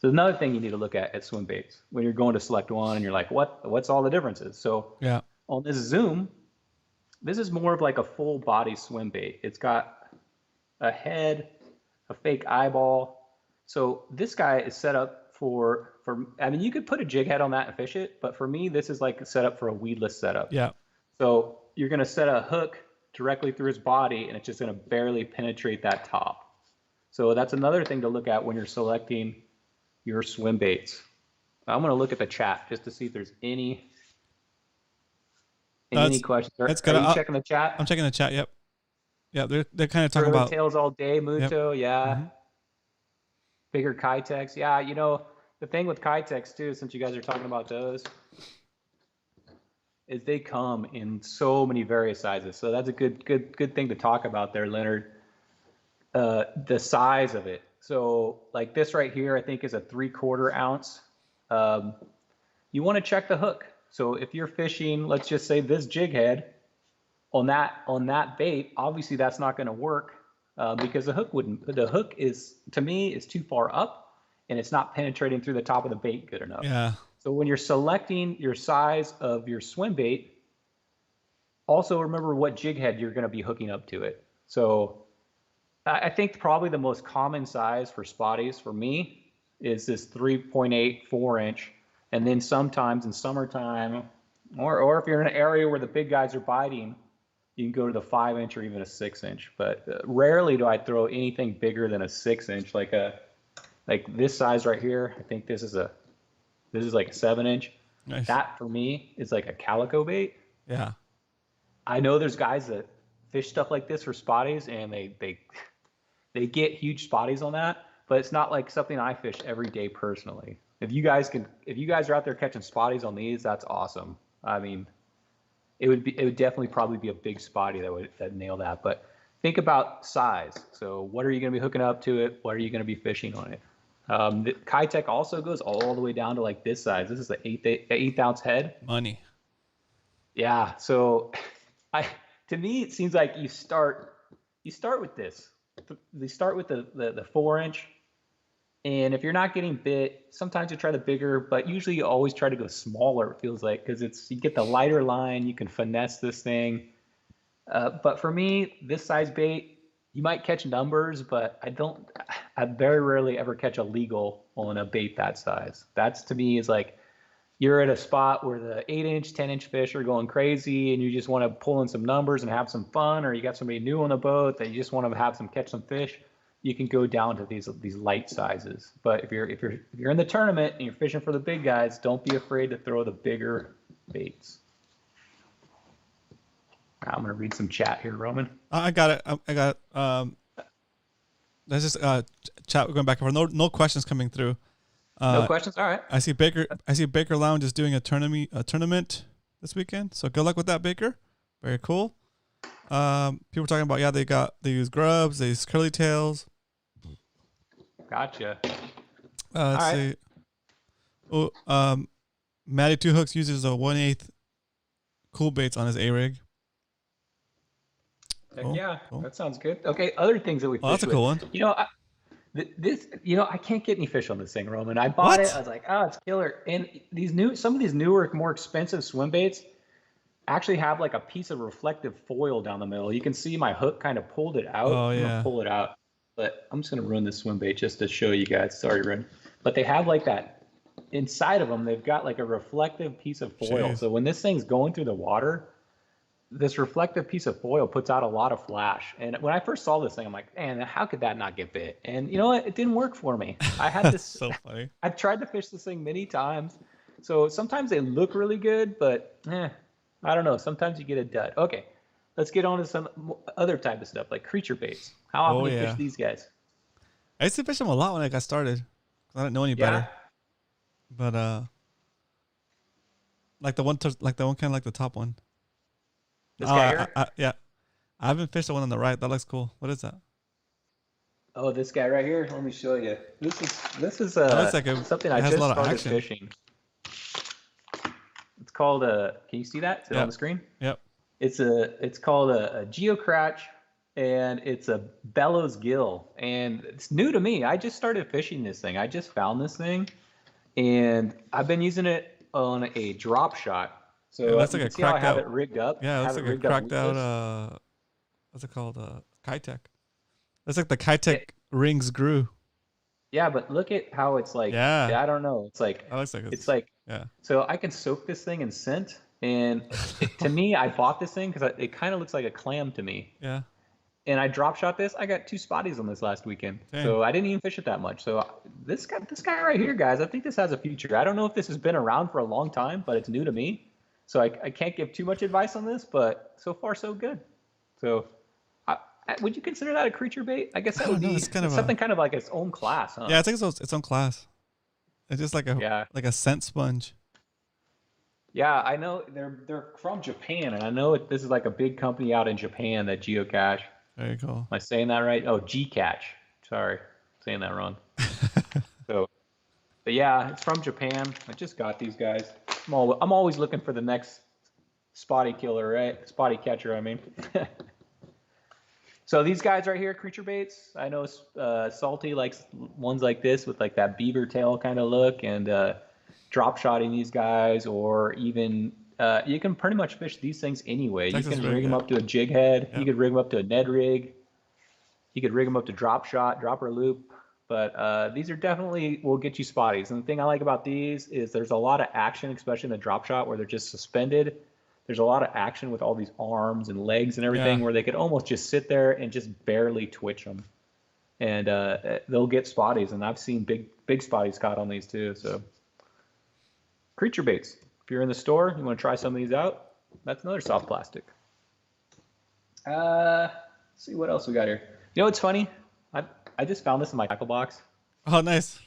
So another thing you need to look at swim baits when you're going to select one and you're like, what's all the differences? So yeah, on this Zoom, this is more of like a full body swim bait. It's got a head, a fake eyeball. So this guy is set up for, I mean, you could put a jig head on that and fish it, but for me, this is like set up for a weedless setup. Yeah. So you're going to set a hook directly through his body and it's just going to barely penetrate that top. So that's another thing to look at when you're selecting your swim baits. I'm going to look at the chat just to see if there's any questions. Are you checking the chat? I'm checking the chat. Yep. Yeah, they're kind of talking about tails all day, Muto. Yep. Yeah. Mm-hmm. Bigger Kitechs. Yeah, you know, the thing with Kitechs too, since you guys are talking about those, is they come in so many various sizes. So that's a good thing to talk about there, Leonard. The size of it. So like this right here, I think is a 3/4 ounce. You want to check the hook. So if you're fishing, let's just say this jig head on that bait, obviously that's not going to work because the hook is, to me, is too far up and it's not penetrating through the top of the bait good enough. Yeah. So when you're selecting your size of your swim bait, also remember what jig head you're going to be hooking up to it. So I think probably the most common size for spotties for me is this 3.8 4-inch. And then sometimes in summertime, or if you're in an area where the big guys are biting, you can go to the 5-inch or even a 6-inch. But rarely do I throw anything bigger than a 6-inch, like this size right here. I think this is like a 7-inch. Nice. That for me is like a calico bait. Yeah. I know there's guys that fish stuff like this for spotties, and they get huge spotties on that, but it's not like something I fish every day personally. If you guys are out there catching spotties on these, that's awesome. I mean, it would definitely probably be a big spotty that nail that. But think about size. So what are you going to be hooking up to it? What are you going to be fishing on it? The Kitech also goes all the way down to like this size. This is the 8th ounce head. Money. Yeah. So to me, it seems like you start with this. They start with the 4-inch. And if you're not getting bit, sometimes you try the bigger, but usually you always try to go smaller, it feels like, because you get the lighter line, you can finesse this thing. But for me, this size bait, you might catch numbers, but I very rarely ever catch a legal on a bait that size. That's to me is like you're at a spot where the 8-inch, 10-inch fish are going crazy and you just want to pull in some numbers and have some fun, or you got somebody new on the boat that you just want to have some catch some fish, you can go down to these light sizes. But if you're in the tournament and you're fishing for the big guys, don't be afraid to throw the bigger baits. I'm gonna read some chat here, Roman. I got it. I got it. Let's just chat. We're going back and forth. No questions coming through. No questions. All right. I see Baker Lounge is doing a tournament this weekend. So good luck with that, Baker. Very cool. People talking about they use grubs, they use curly tails. Gotcha. Let's see. Oh, Matty Two Hooks uses a 1/8 cool baits on his A rig. Yeah, cool. That sounds good. Okay, other things that we fish that's a cool one. You know, I can't get any fish on this thing, Roman. I bought it. I was like, oh, it's killer. And some of these newer, more expensive swim baits actually have like a piece of reflective foil down the middle. You can see my hook kind of pulled it out. Oh, yeah. I'm gonna pull it out, but I'm just gonna run this swim bait just to show you guys. Sorry, Ren. But they have like that inside of them. They've got like a reflective piece of foil. Jeez. So when this thing's going through the water, this reflective piece of foil puts out a lot of flash. And when I first saw this thing, I'm like, man, how could that not get bit? And you know what? It didn't work for me. I had this. So funny. I've tried to fish this thing many times. So sometimes they look really good, but I don't know. Sometimes you get a dud. Okay, let's get on to some other type of stuff like creature baits. How often do you fish these guys? I used to fish them a lot when I got started. I didn't know any better. But like the one kind of like the top one. This guy here? Yeah. I haven't fished the one on the right. That looks cool. What is that? Oh, this guy right here. Let me show you. This is like something I just started fishing. It's called can you see that? Is it on the screen? Yep. It's called a geocratch, and it's a bellows gill, and it's new to me. I just started fishing this thing. I just found this thing, and I've been using it on a drop shot. So that's like a cracked out. I have it rigged up. Yeah, that's like a cracked out. What's it called? Kitech. That's like the Kitech rings grew. Yeah, but look at how it's like. Yeah. I don't know. It's like. It's like. Yeah. So I can soak this thing in scent, and to me, I bought this thing because it kind of looks like a clam to me. Yeah. And I drop shot this. I got 2 spotties on this last weekend. Dang. So I didn't even fish it that much. So this guy right here, guys, I think this has a future. I don't know if this has been around for a long time, but it's new to me. So I can't give too much advice on this, but so far so good. So would you consider that a creature bait? I guess that would be something kind of like its own class, huh? Yeah, I think it's its own class. It's just like a scent sponge. Yeah, I know they're from Japan, and I know this is like a big company out in Japan that geocache. Very cool. Am I saying that right? Oh, Gcache. Sorry, saying that wrong. But yeah, it's from Japan. I just got these guys. I'm always looking for the next spotty killer, right? Spotty catcher, I mean. So these guys right here, creature baits. I know Salty likes ones like this with like that beaver tail kind of look, and drop shotting these guys, or even you can pretty much fish these things anyway. You can rig them up to a jig head. Yep. You could rig them up to a Ned rig. You could rig them up to drop shot, dropper loop. But these are definitely will get you spotties. And the thing I like about these is there's a lot of action, especially in the drop shot where they're just suspended. There's a lot of action with all these arms and legs and everything where they could almost just sit there and just barely twitch them. And they'll get spotties. And I've seen big spotties caught on these too. So creature baits. If you're in the store, you want to try some of these out, that's another soft plastic. Let's see what else we got here. You know what's funny? I just found this in my tackle box. Oh, nice.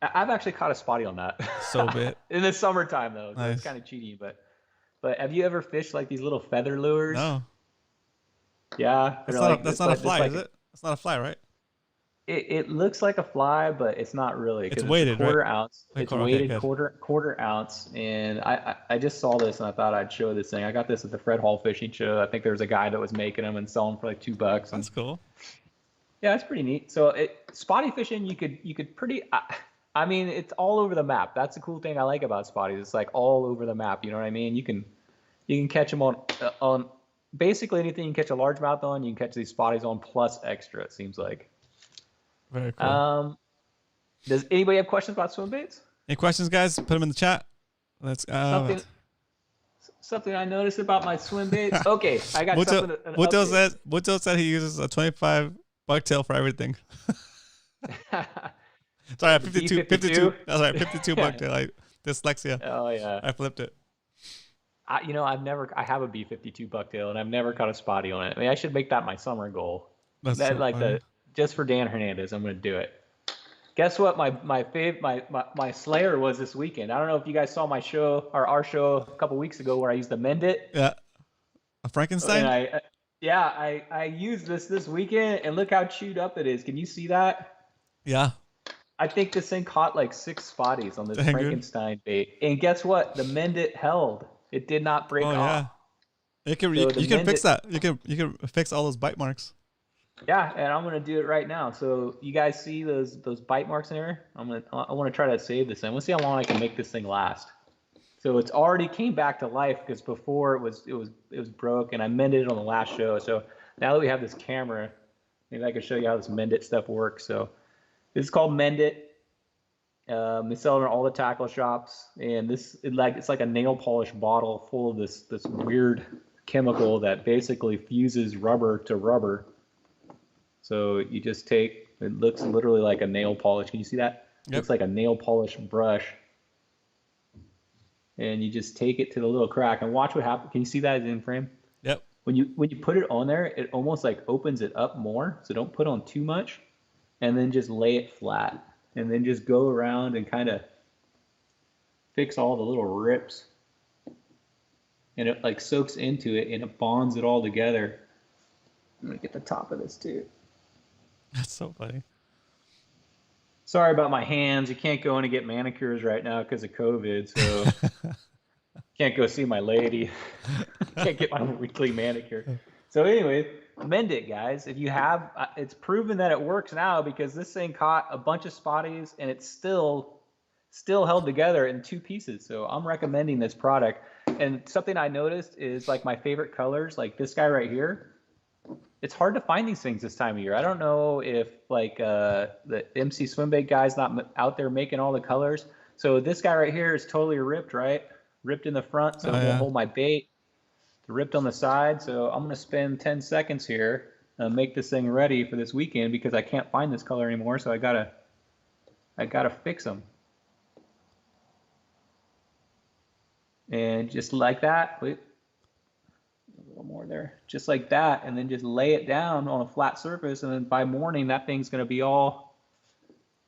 I've actually caught a spotty on that. So bit. In the summertime, though. So nice. It's kind of cheating. But have you ever fished like these little feather lures? No. Yeah. That's not a fly, is it? It's not a fly, right? It looks like a fly, but it's not really. It's weighted, quarter right? Ounce. It's weighted quarter ounce. And I just saw this and I thought I'd show this thing. I got this at the Fred Hall Fishing Show. I think there was a guy that was making them and selling for like $2. That's cool. Yeah, it's pretty neat. So spotty fishing, you could pretty. I mean, it's all over the map. That's the cool thing I like about spotties. It's like all over the map. You know what I mean? You can catch them on basically anything you can catch a largemouth on, you can catch these spotties on plus extra. It seems like. Very cool. Does anybody have questions about swim baits? Any questions, guys? Put them in the chat. Let's something I noticed about my swim baits. Okay, I got something. Muto said he uses a 25 bucktail for everything. Sorry, 52. That's right, 52 bucktail. Dyslexia. Oh yeah, I flipped it. I have a B52 bucktail and I've never caught a spotty on it. I mean, I should make that my summer goal. That's so funny. Just for Dan Hernandez, I'm going to do it. Guess what? My slayer was this weekend. I don't know if you guys saw my show or our show a couple weeks ago where I used the Mend It. Yeah. A Frankenstein? And I used this weekend and look how chewed up it is. Can you see that? Yeah. I think this thing caught like 6 spotties on this Frankenstein bait. And guess what? The Mend It held. It did not break off. Yeah. You can fix that. You can fix all those bite marks. Yeah, and I'm gonna do it right now. So you guys see those bite marks in there? I want to try to save this thing. Let's see how long I can make this thing last. So it's already came back to life because before it was broke, and I mended it on the last show. So now that we have this camera, maybe I can show you how this Mend It stuff works. So this is called Mend It. They sell it in all the tackle shops, and it's like a nail polish bottle full of this weird chemical that basically fuses rubber to rubber. So you just take, it looks literally like a nail polish. Can you see that? Yep. It looks like a nail polish brush. And you just take it to the little crack and watch what happens. Can you see that in frame? Yep. When you put it on there, it almost like opens it up more. So don't put on too much, and then just lay it flat. And then just go around and kind of fix all the little rips. And it like soaks into it and it bonds it all together. I'm gonna get the top of this too. That's so funny. Sorry about my hands. You can't go in and get manicures right now because of COVID, so can't go see my lady. Can't get my weekly manicure. So anyway, Mend It, guys. If you have, it's proven that it works now because this thing caught a bunch of spotties and it's still held together in 2 pieces. So I'm recommending this product. And something I noticed is like my favorite colors, like this guy right here. It's hard to find these things this time of year. I don't know if like the MC Swimbait guy's not out there making all the colors. So this guy right here is totally ripped, right? Ripped in the front, so it won't hold my bait. Ripped on the side. So I'm gonna spend 10 seconds here and make this thing ready for this weekend because I can't find this color anymore. So I gotta fix them. And just like that, wait. A little more there, just like that, and then just lay it down on a flat surface, and then by morning that thing's going to be all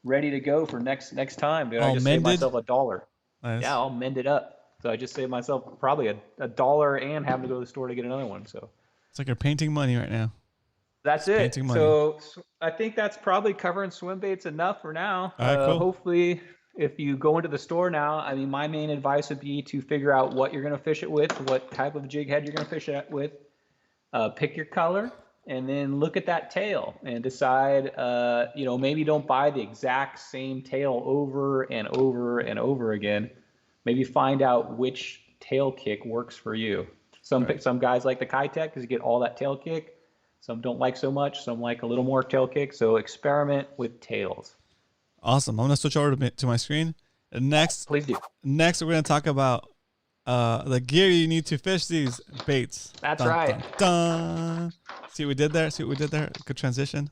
ready to go for next time, dude. I just saved myself $1. Nice. Yeah, I'll mend it up. So I just saved myself probably $1 and having to go to the store to get another one. So it's like you're painting money right now. That's it. So I think that's probably covering swim baits enough for now. All right, cool. Hopefully, if you go into the store now, I mean, my main advice would be to figure out what you're going to fish it with, what type of jig head you're going to fish it with, pick your color, and then look at that tail and decide, maybe don't buy the exact same tail over and over and over again. Maybe find out which tail kick works for you. Some guys like the Kitech because you get all that tail kick. Some don't like so much. Some like a little more tail kick. So experiment with tails. Awesome. I'm going to switch over to my screen. Next, please do. Next, we're going to talk about the gear you need to fish these baits. That's right. Dun. See what we did there? Good transition.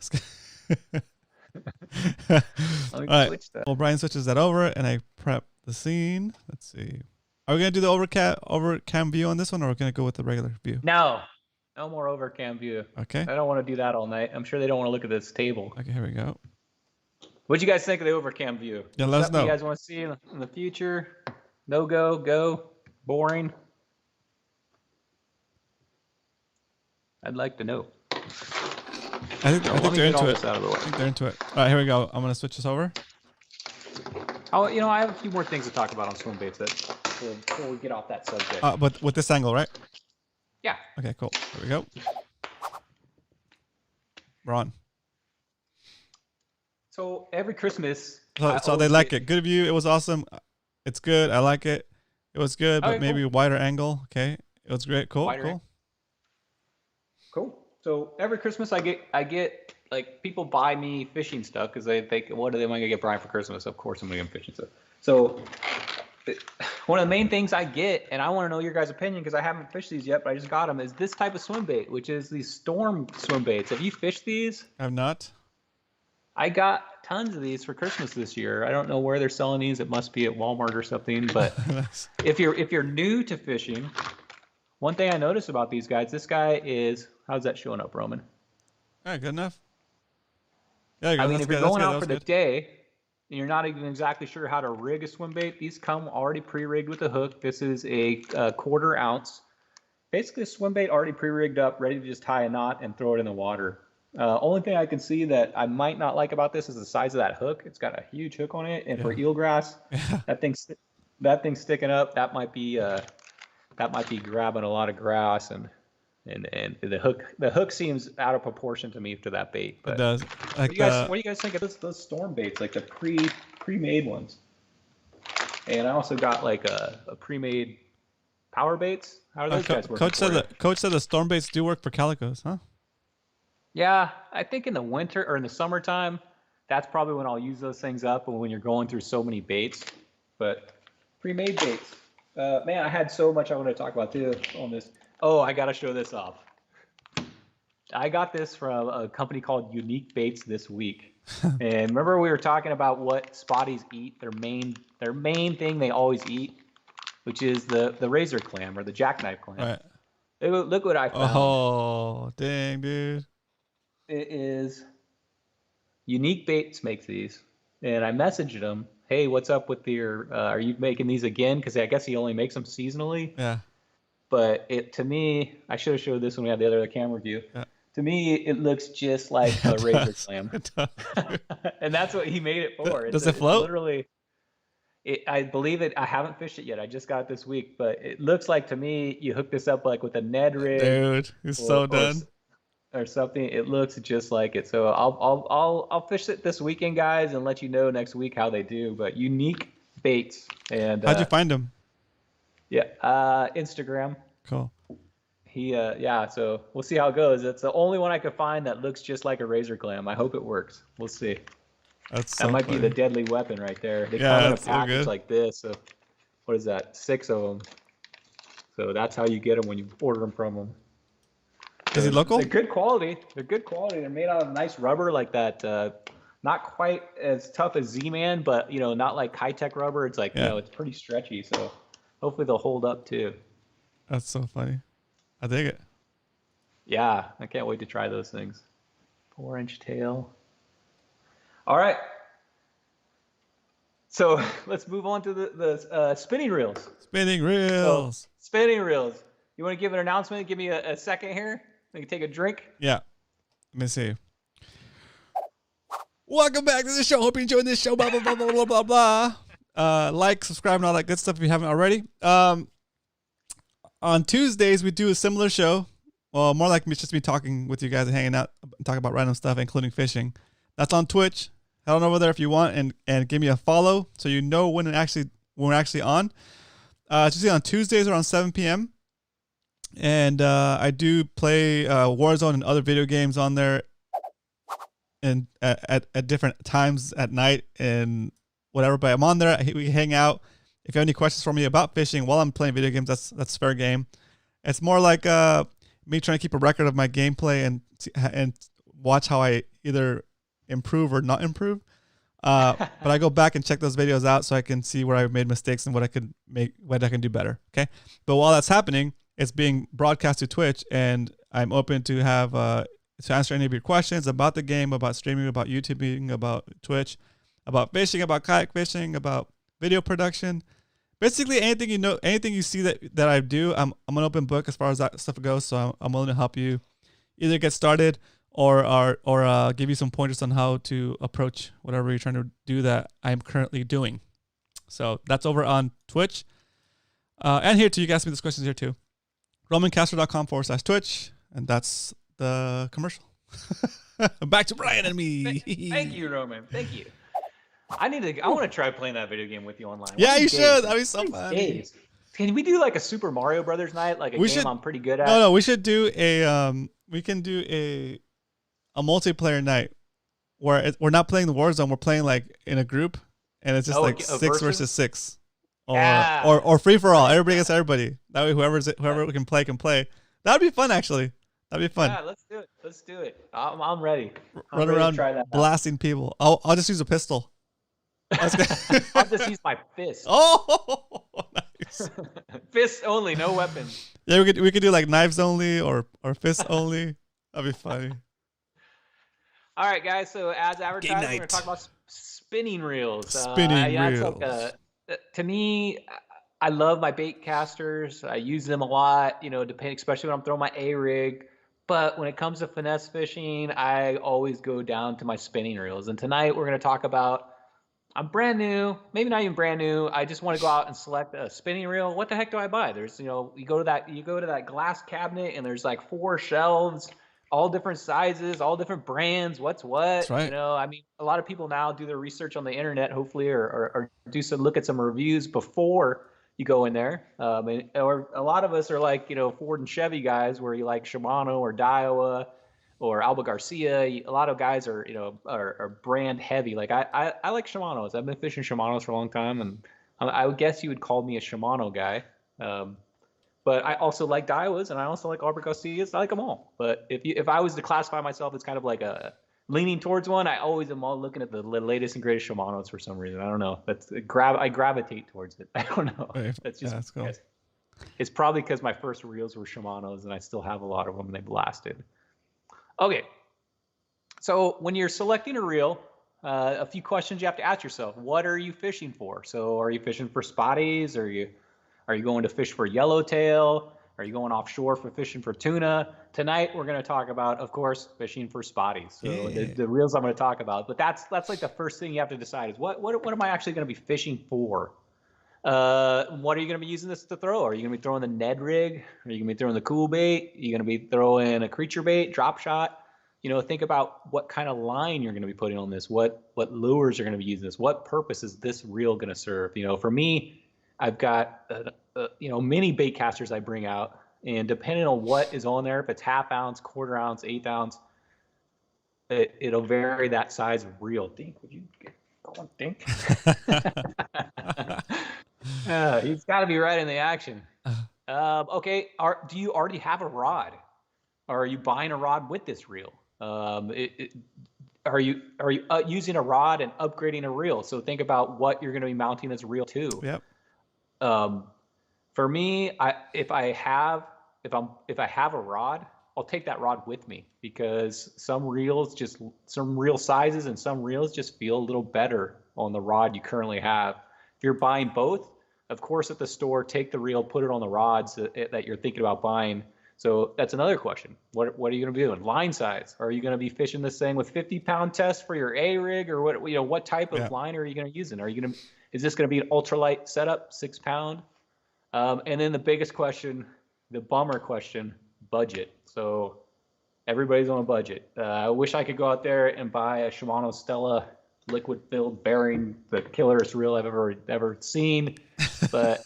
All right. Well, Brian switches that over, and I prep the scene. Let's see. Are we going to do the overcam view on this one, or are we going to go with the regular view? No more overcam view. Okay. I don't want to do that all night. I'm sure they don't want to look at this table. Okay, here we go. What'd you guys think of the overcam view? Yeah, let us know. You guys want to see in the future? No go, boring. I'd like to know. I think they're into it. I think they're into it. All right, here we go. I'm gonna switch this over. Oh, I have a few more things to talk about on swim baits before we get off that subject. But with this angle, right? Yeah. Okay, cool. There we go. We're on. So every Christmas, so they like it. Good view. It was awesome. It's good. I like it. It was good, but maybe wider angle. Okay, it was great. Cool. So every Christmas I get like people buy me fishing stuff because they think, what am I gonna get Brian for Christmas? Of course I'm gonna get him fishing stuff. So one of the main things I get, and I want to know your guys' opinion because I haven't fished these yet, but I just got them, is this type of swim bait, which is these storm swim baits. Have you fished these? I have not. I got tons of these for Christmas this year. I don't know where they're selling these. It must be at Walmart or something. But if you're new to fishing, one thing I noticed about these guys, this guy is, how's that showing up, Roman? All right, good enough. Yeah, I mean, that's if you're good, going out that's for the good. day and you're not even exactly sure how to rig a swim bait, these come already pre-rigged with a hook. This is a 1/4 ounce. Basically a swim bait already pre-rigged up, ready to just tie a knot and throw it in the water. Only thing I can see that I might not like about this is the size of that hook. It's got a huge hook on it, and for eelgrass, that thing's sticking up. That might be grabbing a lot of grass, and the hook seems out of proportion to me to that bait. But It does. Like, what do you guys think of those storm baits, like the pre-made ones? And I also got like a pre-made power baits. How are those guys working? Coach said the storm baits do work for calicos, huh? Yeah, I think in the winter or in the summertime, that's probably when I'll use those things up, when you're going through so many baits. But pre-made baits, man, I had so much I want to talk about too on this. Oh, I got to show this off. I got this from a company called Unique Baits this week. And remember we were talking about what spotties eat, their main thing they always eat, which is the razor clam or the jackknife clam. Right. Look what I found. Oh, dang, dude. It is Unique Baits makes these, and I messaged him, hey, what's up with your, are you making these again? Because I guess he only makes them seasonally. Yeah. But to me, I should have showed this when we had the other camera view. Yeah. To me, it looks just like a razor clam. It does. And that's what he made it for. Does it float? Literally, I believe it. I haven't fished it yet. I just got it this week. But it looks like to me, you hook this up like with a Ned rig. Dude, he's so done. Or something. It looks just like it. So I'll fish it this weekend, guys, and let you know next week how they do. But Unique Baits. And how'd you find him? Yeah, Instagram. Cool. Yeah. So we'll see how it goes. It's the only one I could find that looks just like a razor clam. I hope it works. We'll see. That might be the deadly weapon right there. They come in a package like this. So what is that? 6 of them. So that's how you get them when you order them from them. Is he local? They're good quality. They're made out of nice rubber like that. Not quite as tough as Z-Man, but not like high-tech rubber. It's like it's pretty stretchy. So hopefully they'll hold up too. That's so funny. I dig it. Yeah, I can't wait to try those things. 4-inch tail. All right. So let's move on to the spinning reels. Spinning reels. So, spinning reels. You want to give an announcement? Give me a second here. We can take a drink. Yeah. Let me see. Welcome back to the show. Hope you enjoyed this show. Blah, blah, blah, blah, blah, blah, blah. Like, subscribe, and all that good stuff if you haven't already. On Tuesdays, we do a similar show. Well, more like just me talking with you guys and hanging out, talking about random stuff, including fishing. That's on Twitch. Head on over there if you want and give me a follow so you know when we're actually on. It's usually on Tuesdays around 7 p.m. And I do play Warzone and other video games on there, and at different times at night and whatever. But I'm on there. We hang out. If you have any questions for me about fishing while I'm playing video games, that's fair game. It's more like me trying to keep a record of my gameplay and watch how I either improve or not improve. But I go back and check those videos out so I can see where I made mistakes and what I can do better. Okay. But while that's happening, it's being broadcast to Twitch, and I'm open to have to answer any of your questions about the game, about streaming, about YouTubing, about Twitch, about fishing, about kayak fishing, about video production. Basically, anything you see that I do, I'm an open book as far as that stuff goes. So I'm willing to help you either get started or give you some pointers on how to approach whatever you're trying to do that I'm currently doing. So that's over on Twitch. And here too, you can ask me those questions here too. RomanCastro.com/Twitch. And that's the commercial. Back to Brian and me. Thank you, Roman. Thank you. I want to try playing that video game with you online. Yeah, you should. That'd be so fun. Can we do like a Super Mario Brothers night? Like a game I'm pretty good at? No, we should do we can do a multiplayer night where we're not playing the Warzone. We're playing like in a group, and it's just like six versus six, or free for all. Everybody against everybody. That way, whoever can play can play. That would be fun, actually. That'd be fun. Yeah, let's do it. Let's do it. I'm ready. Run around blasting people. I'll just use a pistol. I'll just use my fist. Oh, nice. Fist only, no weapons. Yeah, we could do like knives only or fists only. That'd be funny. All right, guys. So as advertised, we're going to talk about spinning reels. Spinning reels. It's like to me, I love my bait casters. I use them a lot. Especially when I'm throwing my A rig. But when it comes to finesse fishing, I always go down to my spinning reels. And tonight we're going to talk about. I'm brand new, maybe not even brand new. I just want to go out and select a spinning reel. What the heck do I buy? There's, you go to that glass cabinet and there's like 4 shelves, all different sizes, all different brands. What's what? That's right. A lot of people now do their research on the internet, hopefully, or look at some reviews before you go in there. Or a lot of us are like, Ford and Chevy guys where you like Shimano or Daiwa or Alba Garcia. A lot of guys are brand heavy. Like I like Shimano's. I've been fishing Shimano's for a long time, and I would guess you would call me a Shimano guy. But I also like Daiwas, and I also like Alba Garcias. I like them all. But if I was to classify myself as kind of like a leaning towards one, I always am all looking at the latest and greatest Shimano's for some reason. I don't know. I gravitate towards it. I don't know. That's just that's cool. It's probably because my first reels were Shimano's, and I still have a lot of them. They blasted. Okay, so when you're selecting a reel, a few questions you have to ask yourself. What are you fishing for? So are you fishing for spotties? Are you going to fish for yellowtail? Are you going offshore for fishing for tuna? Tonight we're going to talk about, of course, fishing for spotties. So the reels I'm going to talk about. But that's like the first thing you have to decide is what am I actually going to be fishing for? What are you going to be using this to throw? Are you going to be throwing the Ned rig? Are you going to be throwing the cool bait? Are you going to be throwing a creature bait, drop shot? Think about what kind of line you're going to be putting on this. What lures are going to be using this? What purpose is this reel going to serve? For me, I've got many bait casters I bring out, and depending on what is on there, if it's half ounce, quarter ounce, eighth ounce, it'll vary that size of reel. Dink, would you get going, Dink? He's got to be right in the action. Okay, do you already have a rod? Or are you buying a rod with this reel? Are you using a rod and upgrading a reel? So think about what you're going to be mounting this reel to. Yep. For me, if I have a rod, I'll take that rod with me because some reel sizes and some reels just feel a little better on the rod you currently have. If you're buying both, of course, at the store, take the reel, put it on the rods that you're thinking about buying. So that's another question. What are you going to be doing? Line size. Are you going to be fishing this thing with 50-pound test for your A rig, or what type of line are you going to use? Is this going to be an ultralight setup, 6 pound? And then the biggest question, the bummer question, budget. So everybody's on a budget. I wish I could go out there and buy a Shimano Stella liquid-filled bearing, the killerest reel I've ever seen, but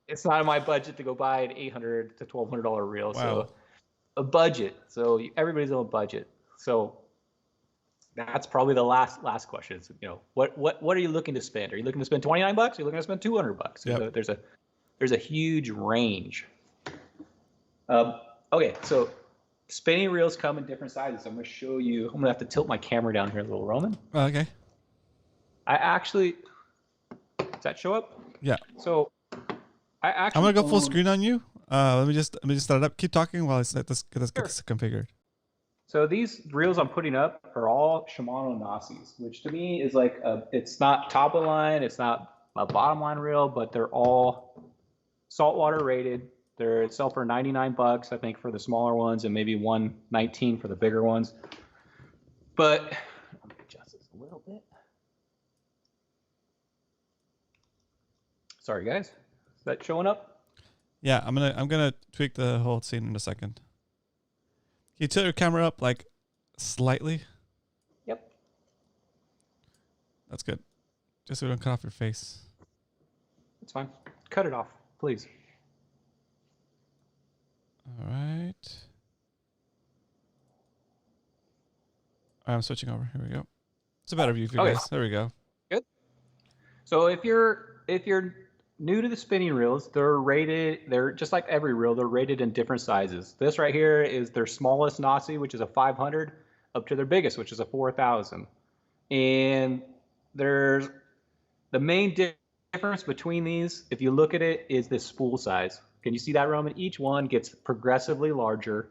it's not in my budget to go buy an $800 to $1,200 reel. Wow. So a budget. So everybody's on a budget. So that's probably the last question. So, what are you looking to spend? Are you looking to spend $29? Are you looking to spend $200? Yep. There's a huge range. Okay, so spinning reels come in different sizes. I'm going to show you. I'm going to have to tilt my camera down here a little, Roman. Okay. Does that show up? Yeah. So I'm gonna go full screen on you. Let me just start it up. Keep talking while I get this configured. So these reels I'm putting up are all Shimano Nasis, which to me is like it's not top of the line, it's not a bottom line reel, but they're all saltwater rated. They sell for $99, I think, for the smaller ones, and maybe $119 for the bigger ones. But let me adjust this a little bit. Sorry, guys. Is that showing up? Yeah, I'm gonna tweak the whole scene in a second. Can you tilt your camera up like slightly? Yep. That's good. Just so we don't cut off your face. That's fine. Cut it off, please. All right. I'm switching over. Here we go. It's a better view for you Okay. guys. There we go. Good. So if you're new to the spinning reels, they're just like every reel, they're rated in different sizes. This right here is their smallest Nazi, which is a 500, up to their biggest, which is a 4,000. And there's the main difference between these, if you look at it, is the spool size. Can you see that, Roman? Each one gets progressively larger,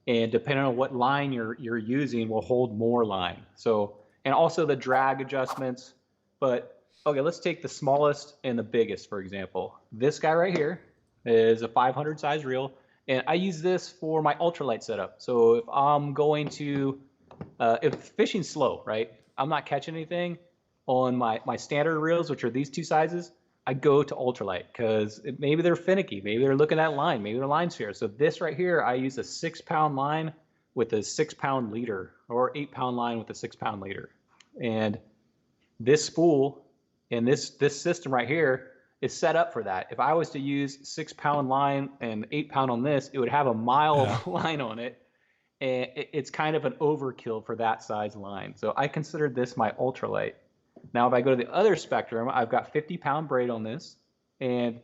and depending on what line you're using will hold more line. So, and also the drag adjustments. But okay, let's take the smallest and the biggest, for example. This guy right here is a 500 size reel, and I use this for my ultralight setup. So if I'm going to, if fishing's slow, right? I'm not catching anything on my standard reels, which are these two sizes. I go to ultralight because maybe they're finicky, maybe they're looking at line, maybe their line's here. So this right here, I use a 6-pound line with a 6-pound leader, or 8-pound line with a 6-pound leader. And this spool and this system right here is set up for that. If I was to use 6-pound line and 8-pound on this, it would have a mile line on it. And it's kind of an overkill for that size line. So I consider this my ultralight. Now, if I go to the other spectrum, I've got 50-pound braid on this, and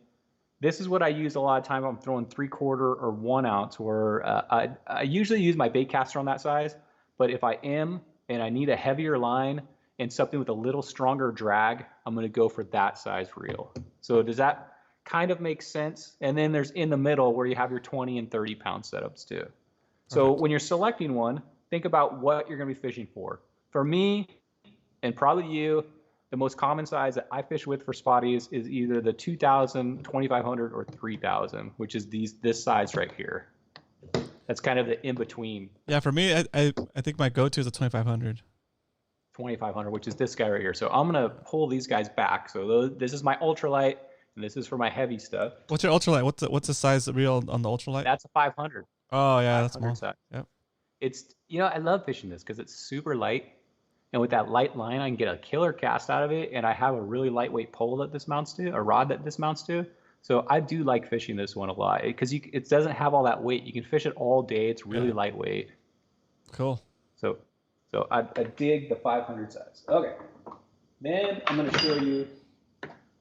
this is what I use a lot of time. I'm throwing 3/4 or 1 ounce, where I usually use my bait caster on that size. But if I am and I need a heavier line and something with a little stronger drag, I'm going to go for that size reel. So does that kind of make sense? And then there's in the middle where you have your 20 and 30-pound setups too. So when you're selecting one, think about what you're going to be fishing for. For me, and probably you, the most common size that I fish with for spotties is either the 2,000, 2,500, or 3,000, which is this size right here. That's kind of the in-between. Yeah, for me, I think my go-to is a 2,500. 2,500, which is this guy right here. So I'm going to pull these guys back. So this is my ultralight, and this is for my heavy stuff. What's your ultralight? What's the size reel on the ultralight? That's a 500. Oh, yeah, that's small. Size. Yep. It's, I love fishing this because it's super light. And with that light line, I can get a killer cast out of it. And I have a really lightweight pole that this mounts to, a rod that this mounts to. So I do like fishing this one a lot because it doesn't have all that weight. You can fish it all day. It's really lightweight. Cool. So I dig the 500 size. Okay. Then I'm going to show you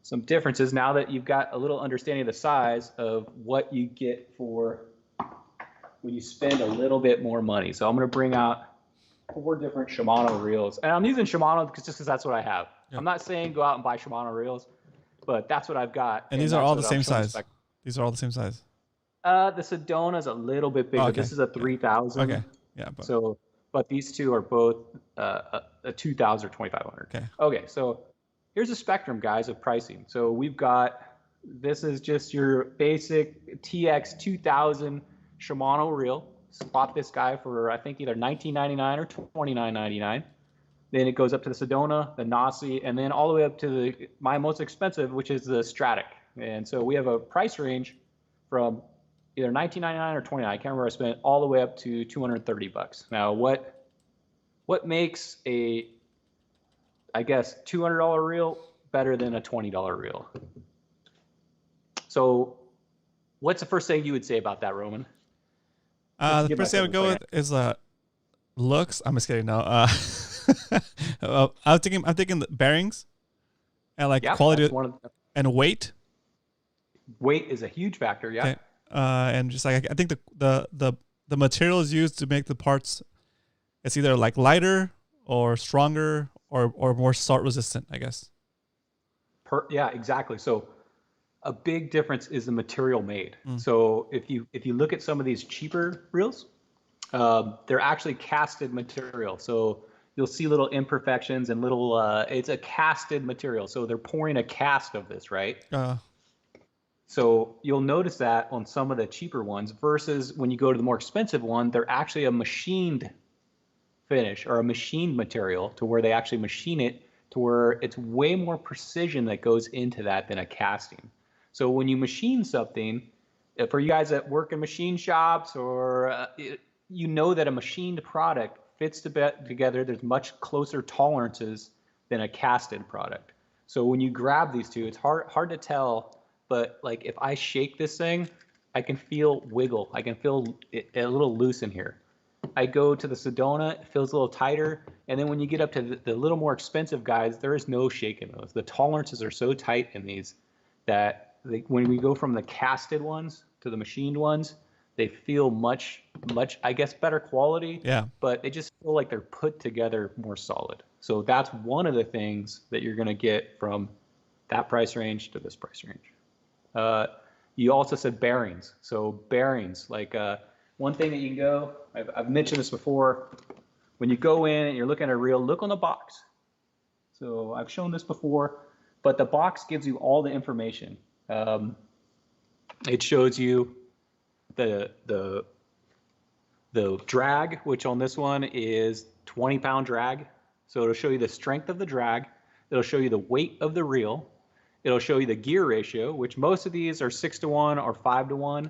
some differences now that you've got a little understanding of the size of what you get for when you spend a little bit more money. So I'm going to bring out 4 different Shimano reels. And I'm using Shimano just because that's what I have. Yep. I'm not saying go out and buy Shimano reels, but that's what I've got. And these are all the same size. These are all the same size. The Sedona is a little bit bigger. Okay. This is a 3,000. Okay. Yeah. But these two are both a 2,000 or 2,500. Okay. Okay. So here's a spectrum, guys, of pricing. So we've got, this is just your basic TX 2000 Shimano reel. Spot this guy for, I think, either $19.99 or $29.99. Then it goes up to the Sedona, the Nazi, and then all the way up to my most expensive, which is the Stratic. And so we have a price range from either $19.99 or $29. I can't remember. I spent all the way up to $230. Now, what makes a, I guess, $200 reel better than a $20 reel? So, what's the first thing you would say about that, Roman? The first thing I would go with is looks. I'm just kidding. No, I'm thinking the bearings and quality and weight. Weight is a huge factor. Yeah. Okay. And just I think the material is used to make the parts. It's either lighter or stronger or more salt resistant, I guess. Yeah, exactly. So a big difference is the material made. So if you look at some of these cheaper reels, they're actually casted material. So you'll see little imperfections and little, it's a casted material. So they're pouring a cast of this, right? So you'll notice that on some of the cheaper ones versus when you go to the more expensive one, they're actually a machined finish or a machined material to where they actually machine it to where it's way more precision that goes into that than a casting. So when you machine something, for you guys that work in machine shops or you know that a machined product fits together, there's much closer tolerances than a casted product. So when you grab these two, it's hard to tell, but if I shake this thing, I can feel wiggle. I can feel it a little loose in here. I go to the Sedona, it feels a little tighter. And then when you get up to the little more expensive guys, there is no shake in those. The tolerances are so tight in these that when we go from the casted ones to the machined ones, they feel much, I guess, better quality. Yeah. But they just feel like they're put together more solid. So that's one of the things that you're going to get from that price range to this price range. You also said bearings. So bearings, like one thing that you can go, I've mentioned this before, when you go in and you're looking at a reel, look on the box. So I've shown this before, but the box gives you all the information. It shows you the drag, which on this one is 20-pound drag. So it'll show you the strength of the drag. It'll show you the weight of the reel. It'll show you the gear ratio, which most of these are 6-to-1 or 5-to-1.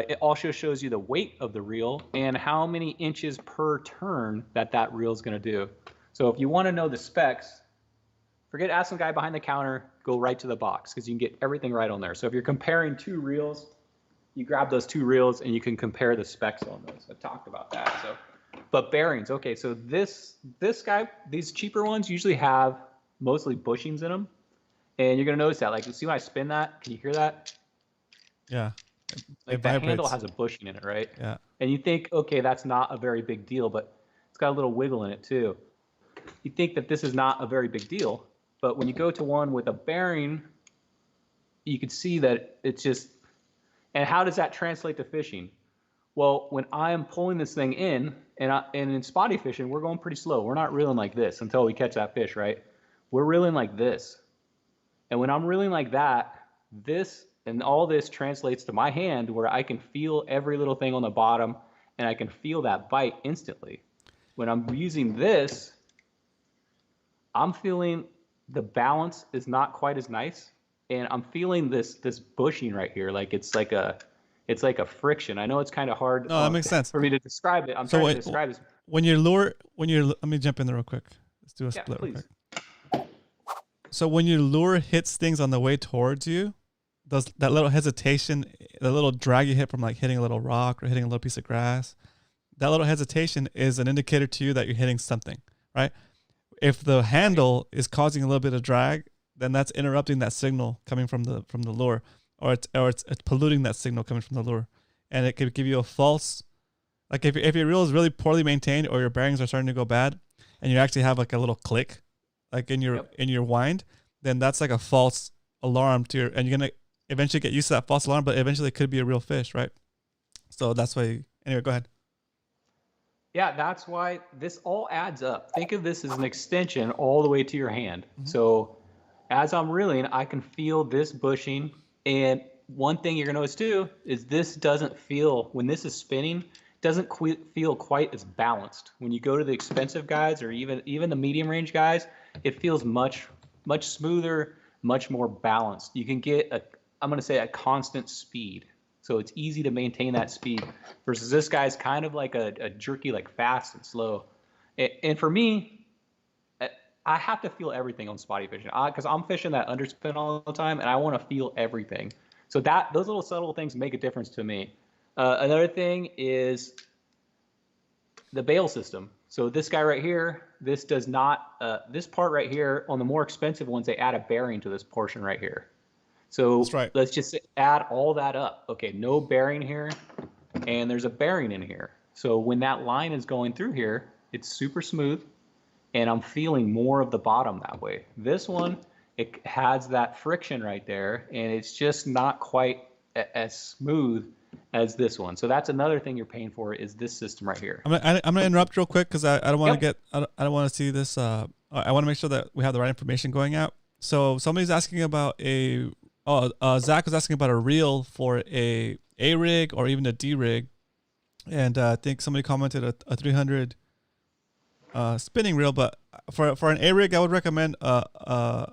It also shows you the weight of the reel and how many inches per turn that reel is going to do. So if you want to know the specs, forget asking the guy behind the counter, go right to the box because you can get everything right on there. So if you're comparing two reels, you grab those two reels and you can compare the specs on those. I've talked about that. So, but bearings, okay. So this guy, these cheaper ones usually have mostly bushings in them, and you're gonna notice that. Like, you see when I spin that? Can you hear that? Yeah. Like that handle has a bushing in it, right? Yeah. And you think, okay, that's not a very big deal, but it's got a little wiggle in it too. You think that this is not a very big deal, but when you go to one with a bearing, you can see that it's just. And how does that translate to fishing? Well, when I'm pulling this thing in, and in spotty fishing, we're going pretty slow. We're not reeling like this until we catch that fish, right? We're reeling like this. And when I'm reeling like that, this and all this translates to my hand where I can feel every little thing on the bottom and I can feel that bite instantly. When I'm using this, I'm feeling the balance is not quite as nice. And I'm feeling this bushing right here, like it's like a friction. I know it's kind of hard. No, that makes sense for me to describe it. I'm trying to describe this. When you let me jump in there real quick. Let's do a split real quick. So when your lure hits things on the way towards you, that little hesitation, the little drag you hit from like hitting a little rock or hitting a little piece of grass, that little hesitation is an indicator to you that you're hitting something, right? If the handle is causing a little bit of drag, then that's interrupting that signal coming from the lure, or it's polluting that signal coming from the lure, and it could give you a false, like if your reel is really poorly maintained or your bearings are starting to go bad, and you actually have like a little click, like in your wind, then that's like a false alarm and you're gonna eventually get used to that false alarm, but eventually it could be a real fish, right? So that's why. Anyway, go ahead. Yeah, that's why this all adds up. Think of this as an extension all the way to your hand. Mm-hmm. So as I'm reeling, I can feel this bushing. And one thing you're going to notice too is this doesn't feel, when this is spinning, doesn't feel quite as balanced. When you go to the expensive guys or even the medium range guys, it feels much smoother, much more balanced. You can get I'm going to say a constant speed. So it's easy to maintain that speed versus this guy's kind of like a jerky, like fast and slow. And for me, I have to feel everything on spotty fishing because I'm fishing that underspin all the time, and I want to feel everything. So those little subtle things make a difference to me. Another thing is the bail system. So this guy right here, this does not. This part right here on the more expensive ones, they add a bearing to this portion right here. So let's just add all that up. Okay, no bearing here, and there's a bearing in here. So when that line is going through here, it's super smooth. And I'm feeling more of the bottom that way. This one, it has that friction right there, and it's just not quite as smooth as this one. So that's another thing you're paying for is this system right here. I'm gonna interrupt real quick because I don't want to I don't want to see this. I want to make sure that we have the right information going out. So somebody's asking about Zach was asking about a reel for a rig or even a D rig, and I think somebody commented a 300. Spinning reel, but for an A rig, I would recommend a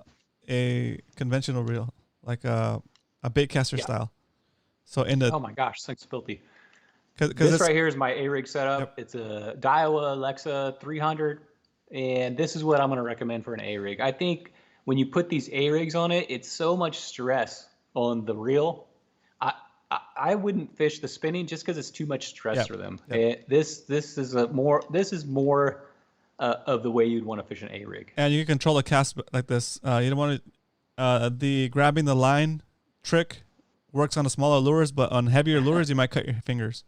conventional reel, like a bait caster style. So oh my gosh, it's like filthy. This right here is my A rig setup. Yep. It's a Daiwa Alexa 300, and this is what I'm going to recommend for an A rig. I think when you put these A rigs on it, it's so much stress on the reel. I I wouldn't fish the spinning just because it's too much stress for them. Yep. This is more of the way you'd want to fish an A rig. And you can control the cast like this. You don't want to the grabbing the line trick works on the smaller lures, but on heavier lures you might cut your fingers.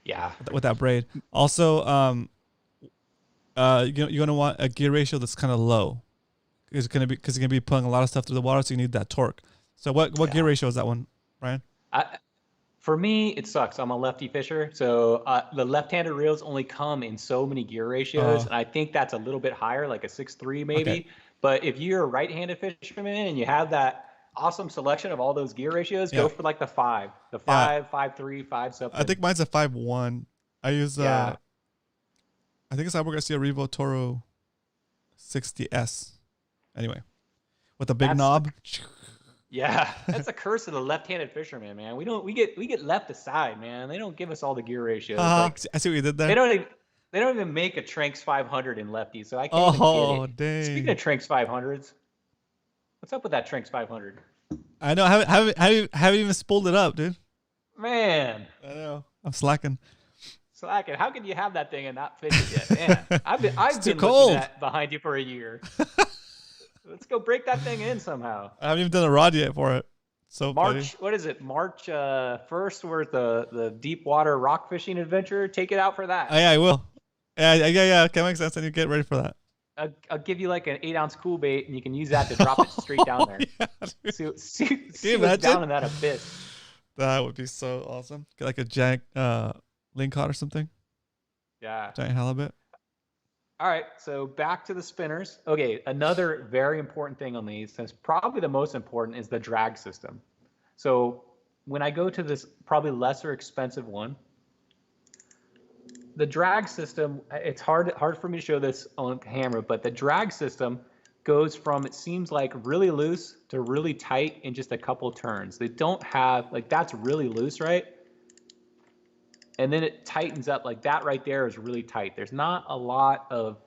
Yeah. With that braid. Also, you're gonna want a gear ratio that's kind of low. Because you're gonna be pulling a lot of stuff through the water, so you need that torque. So what gear ratio is that one, Brian? For me, it sucks. I'm a lefty fisher, so the left-handed reels only come in so many gear ratios, and I think that's a little bit higher, like a 6.3 maybe. Okay. But if you're a right-handed fisherman and you have that awesome selection of all those gear ratios, go for like the 5, 5.3, 5 something. I think mine's a 5.1. I use I think it's Albergacia Revo Toro 60S. Anyway, with a big knob. Yeah, that's a curse of the left-handed fisherman, man. We get left aside, man. They don't give us all the gear ratios. I see what you did there. They don't even make a Tranks 500 in lefty, so I can't even get it. Dang. Speaking of Tranks 500s, what's up with that Tranks 500? I know. Haven't even spooled it up, dude. Man, I know. I'm slacking. How can you have that thing and not fish it yet? Man, I've been cold. looking at behind you for a year. Let's go break that thing in somehow. I haven't even done a rod yet for it. So March, funny. what is it? March 1st, we're at the deep water rock fishing adventure. Take it out for that. Oh, yeah, I will. Yeah. Can make sense. And you get ready for that. I'll give you like an 8-ounce cool bait, and you can use that to drop it straight down there. Yeah, see what's down in that abyss. That would be so awesome. Get like a giant lingcod or something. Yeah. Giant halibut. All right, so back to the spinners. Okay, another very important thing on these, and probably the most important, is the drag system. So when I go to this probably lesser expensive one, the drag system, it's hard for me to show this on camera, but the drag system goes from, it seems like, really loose to really tight in just a couple turns. They don't have, like, that's really loose, right? And then it tightens up. Like that right there is really tight. There's not a lot of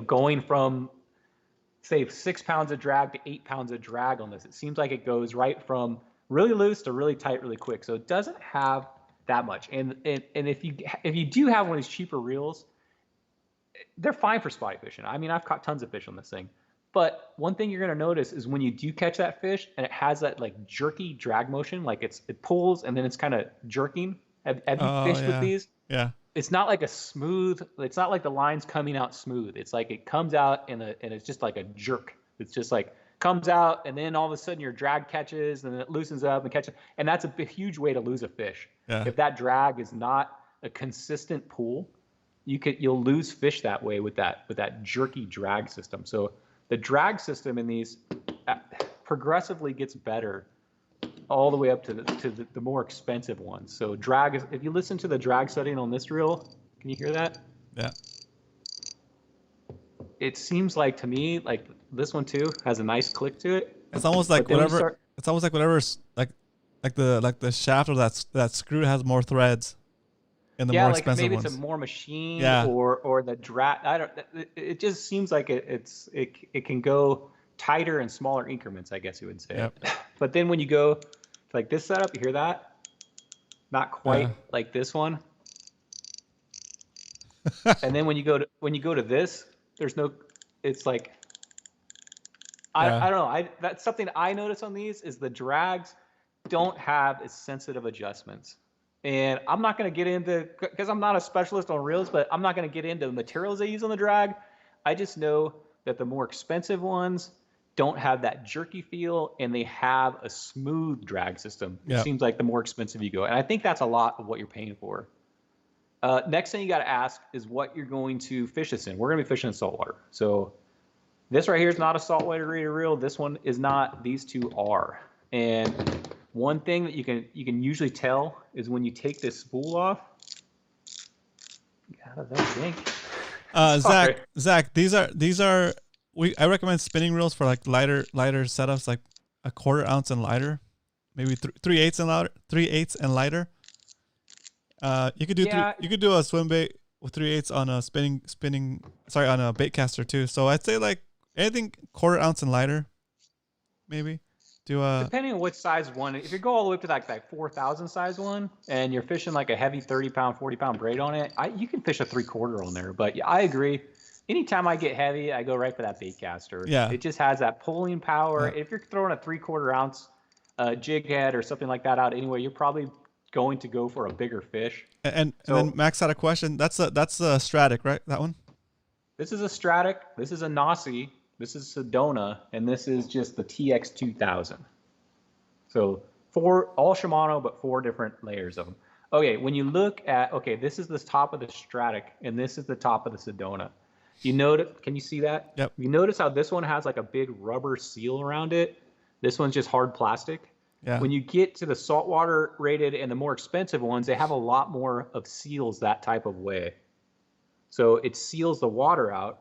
going from, say, 6 pounds of drag to 8 pounds of drag on this. It seems like it goes right from really loose to really tight really quick. So it doesn't have that much. And if you do have one of these cheaper reels, they're fine for spotty fishing. I mean, I've caught tons of fish on this thing. But one thing you're going to notice is when you do catch that fish and it has that like jerky drag motion, like it pulls and then it's kind of jerking. Have you fished with these? Yeah. It's not like it's not like the line's coming out smooth. It's like it comes out and it's just like a jerk. It's just like comes out and then all of a sudden your drag catches and then it loosens up and catches. And that's a huge way to lose a fish. Yeah. If that drag is not a consistent pull, you'll lose fish that way with that jerky drag system. So the drag system in these progressively gets better all the way up to the more expensive ones. So drag is, if you listen to the drag setting on this reel, can you hear that? Yeah. It seems like to me, like this one too has a nice click to it. It's almost like whatever. It's almost like whatever's like the shaft or that screw has more threads. In the more expensive maybe ones. it's a more machine or the drag. It just seems like it can go tighter and smaller increments, I guess you would say. Yep. But then when you go to like this setup, you hear that? Not quite like this one. And then when you go to this, there's no. It's like I don't know. That's something I notice on these is the drags don't have as sensitive adjustments. And I'm not going to get into, because I'm not a specialist on reels, but I'm not going to get into the materials they use on the drag. I just know that the more expensive ones don't have that jerky feel and they have a smooth drag system. It seems like the more expensive you go. And I think that's a lot of what you're paying for. Next thing you got to ask is what you're going to fish this in. We're going to be fishing in saltwater. So this right here is not a saltwater rated reel. This one is not. These two are. And one thing that you can usually tell is when you take this spool off. How does that think? Zach, these are I recommend spinning reels for like lighter setups, like a 1/4 ounce and lighter, maybe 3/8 and lighter. You could do you could do a swim bait with 3/8 on a on a bait caster too. So I'd say like anything 1/4 ounce and lighter, maybe. Do Depending on what size one, if you go all the way up to like that 4,000 size one, and you're fishing like a heavy 30-pound, 40-pound braid on it, you can fish a 3/4 on there. But yeah, I agree. Anytime I get heavy, I go right for that bait caster. Yeah. It just has that pulling power. Yeah. If you're throwing a 3/4 ounce jig head or something like that out anyway, you're probably going to go for a bigger fish. And then Max had a question. That's a Stratic, right? That one. This is a Stratic. This is a Nasi. This is Sedona, and this is just the TX2000. So all Shimano, but 4 different layers of them. Okay, when you look at, this is the top of the Stratic, and this is the top of the Sedona. You notice, can you see that? Yep. You notice how this one has like a big rubber seal around it? This one's just hard plastic. Yeah. When you get to the saltwater rated and the more expensive ones, they have a lot more of seals that type of way. So it seals the water out.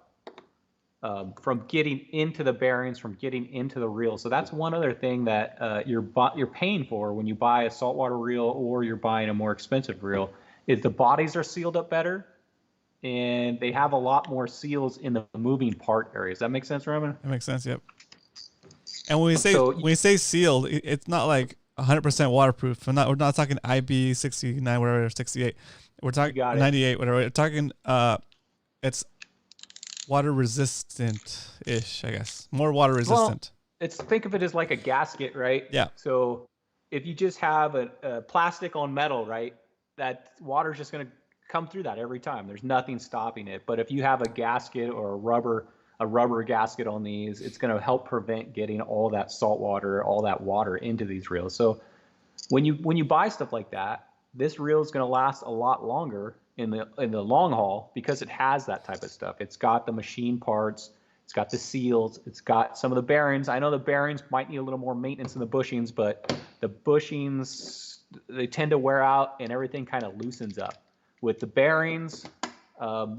From getting into the bearings, from getting into the reel. So that's one other thing that you're paying for when you buy a saltwater reel or you're buying a more expensive reel, is the bodies are sealed up better, and they have a lot more seals in the moving part areas. That makes sense, Roman? That makes sense. Yep. And when we say sealed, it's not like 100% waterproof. We're not talking IB 69 whatever, 68. We're talking 98 whatever. We're talking it's water resistant ish, I guess. More water resistant. Well, think of it as like a gasket, right? Yeah. So if you just have a plastic on metal, right, that water's just going to come through that every time. There's nothing stopping it. But if you have a gasket or a rubber gasket on these, it's going to help prevent getting all that salt water, all that water into these reels. So when you buy stuff like that, this reel is going to last a lot longer in the long haul because it has that type of stuff. It's got the machine parts, it's got the seals, it's got some of the bearings. I know the bearings might need a little more maintenance in the bushings, but the bushings, they tend to wear out and everything kind of loosens up. With the bearings,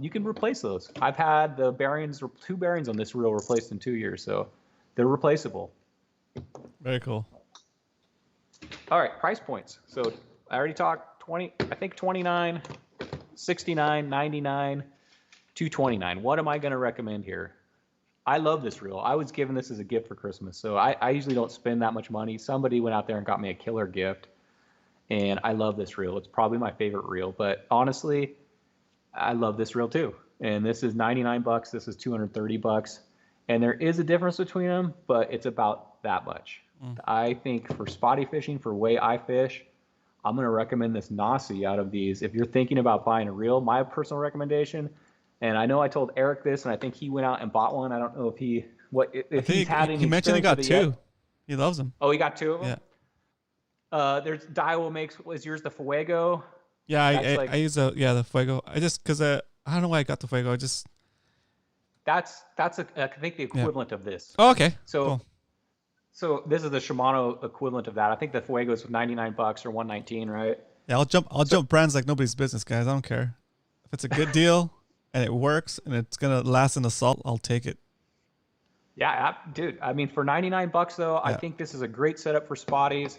you can replace those. I've had the bearings, 2 bearings on this reel replaced in 2 years, so they're replaceable. Very cool. All right, price points. So I already talked 29, 69, 99, 229. What am I going to recommend here? I love this reel. I was given this as a gift for Christmas, so I usually don't spend that much money. Somebody went out there and got me a killer gift, and I love this reel. It's probably my favorite reel, but honestly, I love this reel too. And this is $99. This is $230. And there is a difference between them, but it's about that much. I think for spotty fishing, for the way I fish, I'm going to recommend this Nasi out of these. If you're thinking about buying a reel, my personal recommendation, and I know I told Eric this, and I think he went out and bought one. I don't know if he's had any. He mentioned he got 2. Yet. He loves them. Oh, he got 2 of them? Yeah. There's Daiwa makes, was yours the Fuego? Yeah, I use the Fuego. I don't know why I got the Fuego. That's I think the equivalent of this. Oh, okay. So this is the Shimano equivalent of that. I think the Fuego is $99 or $119, right? Yeah, I'll jump brands like nobody's business, guys. I don't care. If it's a good deal and it works and it's gonna last in the salt, I'll take it. Yeah, dude. I mean, for $99 though, I think this is a great setup for spotties.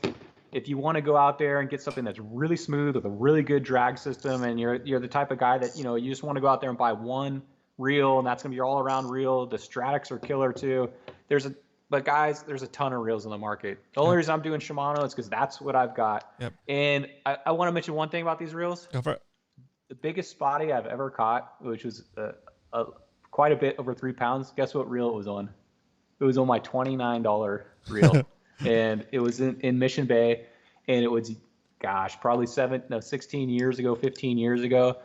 If you want to go out there and get something that's really smooth with a really good drag system, and you're the type of guy that you just want to go out there and buy one reel, and that's gonna be your all-around reel. The Stratics are killer too. But guys, there's a ton of reels in the market. The only reason I'm doing Shimano is because that's what I've got. Yep. And I want to mention one thing about these reels. Go for it. The biggest spotty I've ever caught, which was quite a bit over 3 pounds. Guess what reel it was on? It was on my $29 reel. And it was in Mission Bay, and it was, probably 16 years ago, 15 years ago.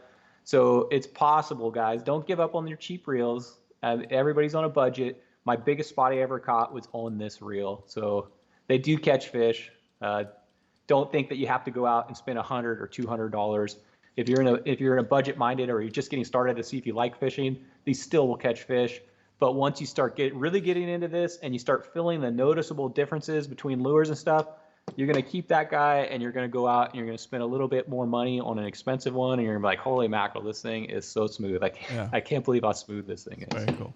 So it's possible, guys. Don't give up on your cheap reels. Everybody's on a budget. My biggest spot I ever caught was on this reel. So they do catch fish. Don't think that you have to go out and spend $100 or $200. If you're in a budget minded, or you're just getting started to see if you like fishing, these still will catch fish. But once you start really getting into this and you start feeling the noticeable differences between lures and stuff, you're going to keep that guy, and you're going to go out and you're going to spend a little bit more money on an expensive one, and you're going to be like, holy mackerel, this thing is so smooth. I can't believe how smooth this thing is. Very cool.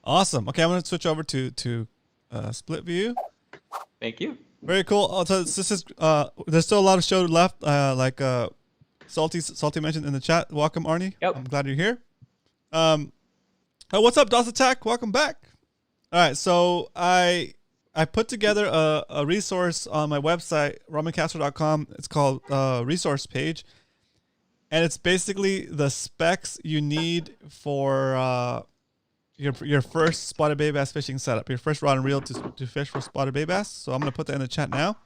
Awesome. Okay, I'm going to switch over to split view. Thank you. Very cool. So this is there's still a lot of show left. Salty mentioned in the chat. Welcome, Arnie. Yep. I'm glad you're here. What's up, DOS Attack? Welcome back. All right, so I I put together a resource on my website, ramencastro.com. It's called resource page. And it's basically the specs you need for your first spotted bay bass fishing setup, your first rod and reel to fish for spotted bay bass. So I'm going to put that in the chat now.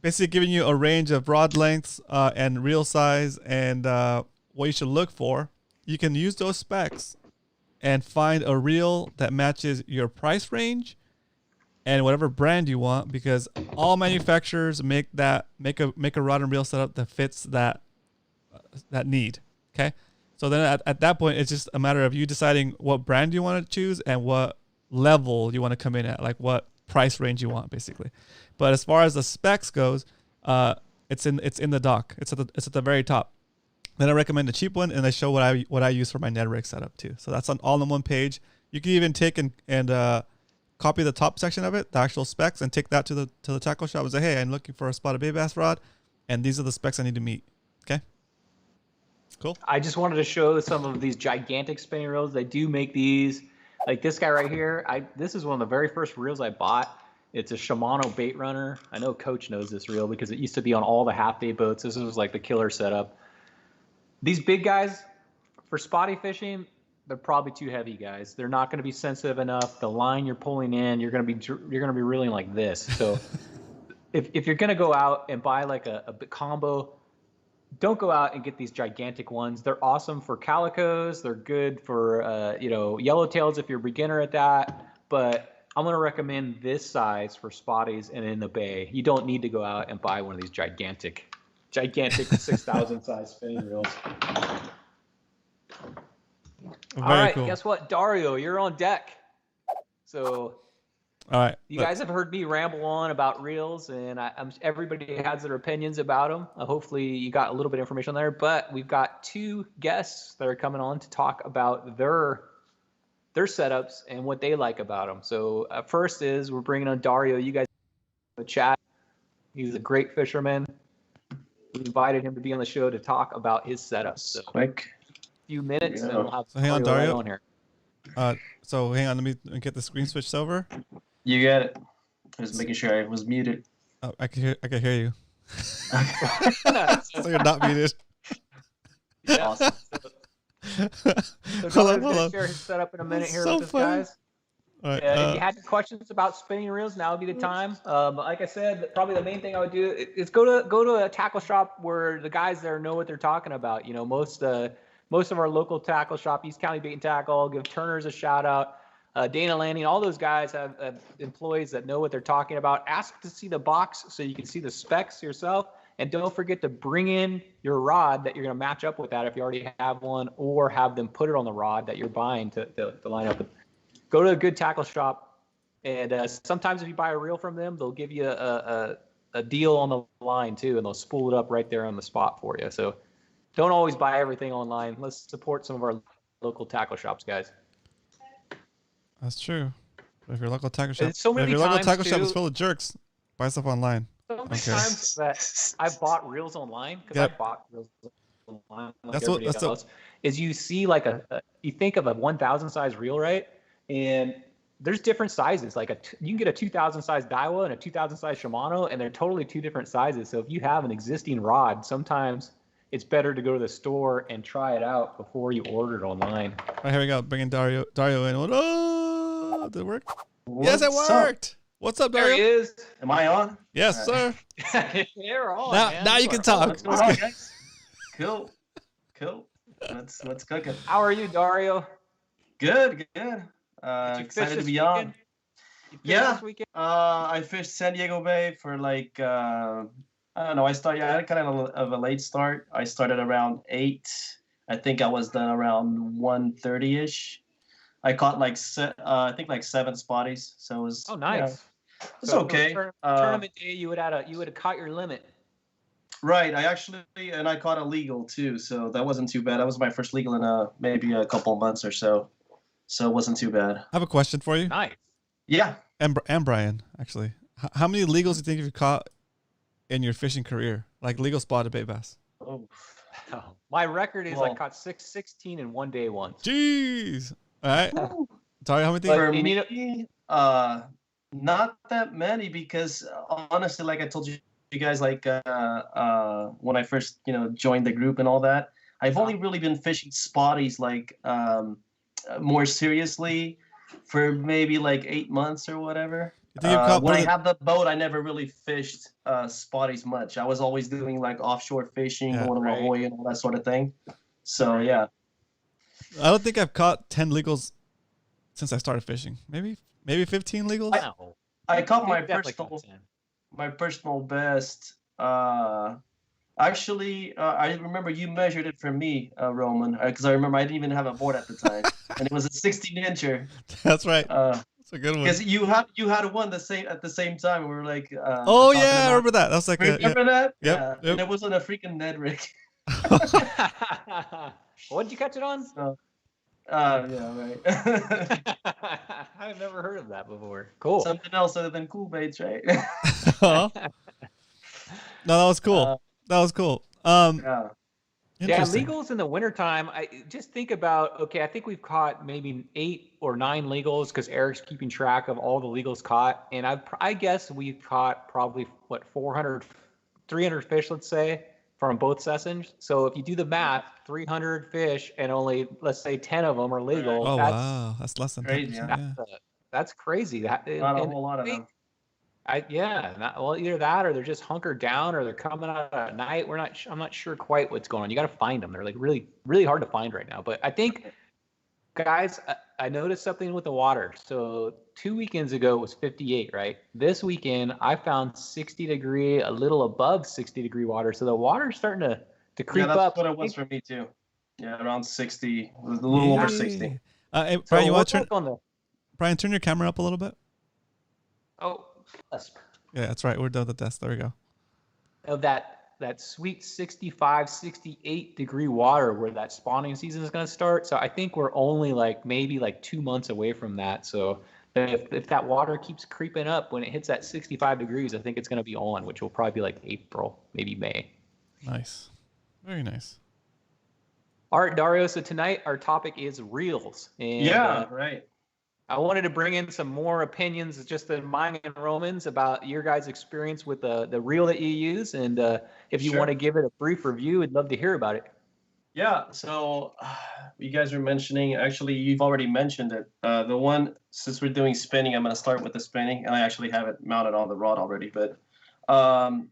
Basically giving you a range of rod lengths and reel size and what you should look for. You can use those specs and find a reel that matches your price range and whatever brand you want, because all manufacturers make a rod and reel setup that fits that need. Okay, so then at that point, it's just a matter of you deciding what brand you want to choose and what level you want to come in at, like what price range you want, basically. But as far as the specs goes, it's in the dock. It's at the very top. Then I recommend a cheap one, and I show what I use for my Ned rig setup too. So that's all in one page. You can even take and copy the top section of it, the actual specs, and take that to the tackle shop and say, hey, I'm looking for a spotted bay bass rod, and these are the specs I need to meet. Okay. Cool. I just wanted to show some of these gigantic spinning reels. They do make these, like this guy right here. This is one of the very first reels I bought. It's a Shimano bait runner. I know Coach knows this reel because it used to be on all the half day boats. This was like the killer setup. These big guys for spotty fishing, they're probably too heavy, guys. They're not going to be sensitive enough. The line you're pulling in, you're going to be reeling like this. So if you're going to go out and buy like a combo, don't go out and get these gigantic ones. They're awesome for calicos. They're good for yellowtails if you're a beginner at that. But I'm going to recommend this size for spotties and in the bay. You don't need to go out and buy one of these gigantic 6,000 size spinning reels. All right, cool. Guess what, Dario, you're on deck. So, all right, you guys have heard me ramble on about reels, and everybody has their opinions about them. Hopefully, you got a little bit of information there. But we've got two guests that are coming on to talk about their setups and what they like about them. So, first is we're bringing on Dario. You guys in the chat. He's a great fisherman. We invited him to be on the show to talk about his setup. So quick. Few minutes, and we'll have hang on, Dario. Right on here. So hang on, let me get the screen switched over. You got it. I was making sure I was muted. Oh, I can hear you. So you're not muted. Yeah. Awesome. So Dario's gonna share his setup in a minute here with us, guys. All right, if you had questions about spinning reels, now would be the time. Like I said, probably the main thing I would do is go to a tackle shop where the guys there know what they're talking about. You know, most of our local tackle shop, East County Bait and Tackle, give Turner's a shout out. Dana Landing, all those guys have employees that know what they're talking about. Ask to see the box so you can see the specs yourself. And don't forget to bring in your rod that you're going to match up with that if you already have one, or have them put it on the rod that you're buying to line up with. Go to a good tackle shop, and sometimes if you buy a reel from them, they'll give you a deal on the line too, and they'll spool it up right there on the spot for you. So don't always buy everything online. Let's support some of our local tackle shops, guys. That's true. But if your local tackle shop, so many if your local times tackle shop too, is full of jerks, buy stuff online. So many times that I've bought reels online, because I bought reels online like everybody else, is you see like you think of a 1,000 size reel, right? And there's different sizes. Like you can get a 2,000 size Daiwa and a 2,000 size Shimano, and they're totally two different sizes. So if you have an existing rod, sometimes it's better to go to the store and try it out before you order it online. All right, here we go. Bringing Dario in. Oh, did it work? Yes, it What's worked. Up? What's up, Dario? There he is. Am I on? Yes, sir. You're on. Now you can talk. What's going on, guys? Cool. Let's cook it. How are you, Dario? Good. Excited to be on. Yeah. I fished San Diego Bay for like I don't know. I had kind of a late start. I started around 8. I think I was done around 1:30ish. I caught like 7 spotties. So it was. Oh, nice. You know, it's okay. Tournament day, you would have caught your limit. Right. I caught a legal too, so that wasn't too bad. That was my first legal in maybe a couple months or so. So it wasn't too bad. I have a question for you. Nice. Yeah. And Brian, actually, how many legals do you think you've caught in your fishing career, like legal spotted bait bass? Oh. My record is I caught 16 in one day once. Jeez. All right. Sorry, how many things? For me, Not that many because honestly, like I told you guys, like when I first joined the group and all that, I've only really been fishing spotties like more seriously for maybe like 8 months or whatever. You think you've caught When more I than had the boat, I never really fished spotties much. I was always doing like offshore fishing, Yeah. going to La Right. Jolla and all that sort of thing. So yeah, I don't think I've caught 10 legals since I started fishing. Maybe 15 legals. Wow. I caught my You've definitely personal caught 10. my personal best. Actually, I remember you measured it for me, Roman, because I remember I didn't even have a board at the time, and it was a 16-incher. That's right. That's a good one. Because you had one at the same time. We were like, Oh talking yeah, I about. remember that. That was like Remember that? Yep, Yeah. yep. And it wasn't a freaking Ned rig. What'd you catch it on? So, yeah, right. I've never heard of that before. Cool. Something else other than cool baits, right? No, that was cool. That was cool. Yeah. Yeah, Interesting. legals in the wintertime, I just think about, okay, I think we've caught maybe 8 or 9 legals because Eric's keeping track of all the legals caught. And I guess we've caught probably, 300 fish, let's say, from both sessions. So if you do the math, 300 fish and only, let's say, 10 of them are legal. Oh wow, that's less than Crazy, 10%. yeah. Yeah. That's crazy. Not a whole lot of them. Well, either that or they're just hunkered down or they're coming out at night. I'm not sure quite what's going on. You got to find them. They're like really, really hard to find right now. But I think, guys, I noticed something with the water. So 2 weekends ago it was 58, right? This weekend I found 60 degree, a little above 60 degree water. So the water's starting to creep Yeah, that's up. what it was for me too. Yeah, around 60. It was a little over 60. Hey, So Brian, you we'll want to look on the Brian, turn your camera up a little bit. yes. Yeah, that's right. We're done with the test. There we go. Of that sweet 65, 68 degree water where that spawning season is going to start. So I think we're only maybe 2 months away from that. So if that water keeps creeping up when it hits that 65 degrees, I think it's going to be on, which will probably be like April, maybe May. Nice. Very nice. All right, Dario. So tonight our topic is reels. And, Right. I wanted to bring in some more opinions, just than mine and Roman's, about your guys' experience with the reel that you use. And if you want to give it a brief review, I'd love to hear about it. Yeah, so you guys were mentioning, actually, you've already mentioned it. The one, since we're doing spinning, I'm going to start with the spinning, and I actually have it mounted on the rod already. But the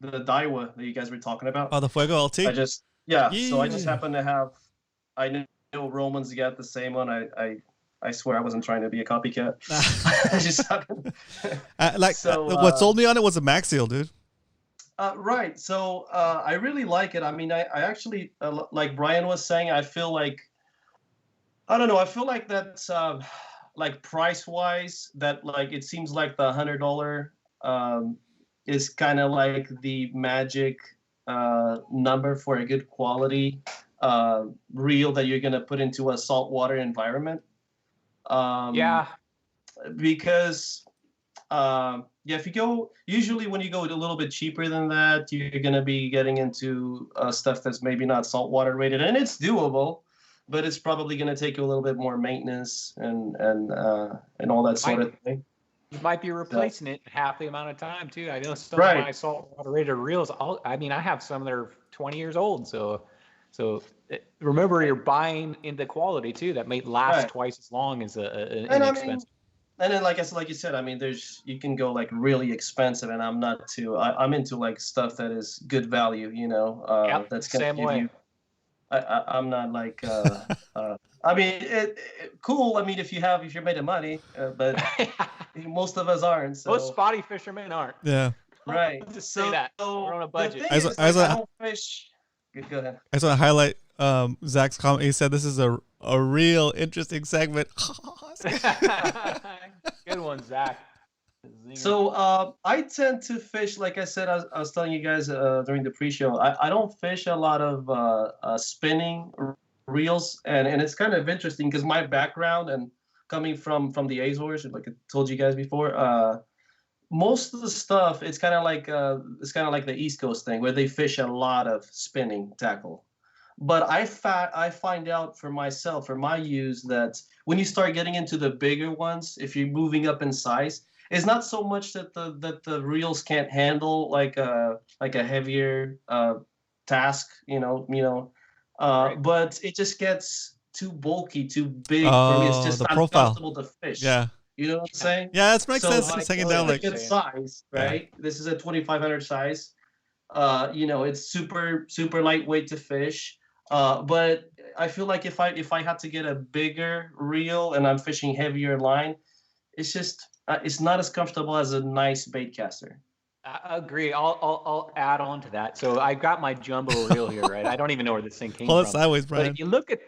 Daiwa that you guys were talking about. Oh, the Fuego LT? So I just happen to have, I know Roman's got the same one. I swear I wasn't trying to be a copycat. I just happened. What sold me on it was a Max Seal, dude. Right. So I really like it. I mean, I actually, like Brian was saying, I feel like, I don't know, I feel like that's like price-wise, that like it seems like the $100 is kind of like the magic number for a good quality reel that you're going to put into a saltwater environment. Because if you go, usually when you go a little bit cheaper than that, you're going to be getting into stuff that's maybe not saltwater rated, and it's doable, but it's probably going to take you a little bit more maintenance and all that sort of thing. You might be replacing it half the amount of time too. I know some of my saltwater rated reels. I have some that are 20 years old. So remember, you're buying into quality too. That may last twice as long as an inexpensive. And then, like you said, I mean, you can go like really expensive, and I'm not too. I'm into like stuff that is good value, you know. That's gonna give you. I'm not like. I mean, cool. I mean, if you're made of money, but most of us aren't. So. Most spotty fishermen aren't. Yeah. Right. Just say that. We're on a budget. I don't fish. Go ahead. I just want to highlight Zach's comment. He said this is a real interesting segment. Good one, Zach. So I tend to fish, like I said, I was telling you guys during the pre-show, I don't fish a lot of spinning reels, and it's kind of interesting because my background and coming from the Azores, like I told you guys before, most of the stuff it's kind of like the East Coast thing where they fish a lot of spinning tackle. But I find out for myself, for my use, that when you start getting into the bigger ones, if you're moving up in size, it's not so much that the reels can't handle like a heavier task, Right. but it just gets too bulky, too big for me. It's Oh, just the not profile. comfortable to fish. Yeah. You know what I'm saying? Yeah, that makes So sense. like, It's hanging oh, down yeah. a like. good size, right? This is a 2500 size. It's super lightweight to fish. But I feel like if I had to get a bigger reel and I'm fishing heavier line, it's just it's not as comfortable as a nice bait caster. I agree. I'll add on to that. So I got my jumbo reel here, right? I don't even know where this thing came Pull it from. sideways, But Brian. if you look at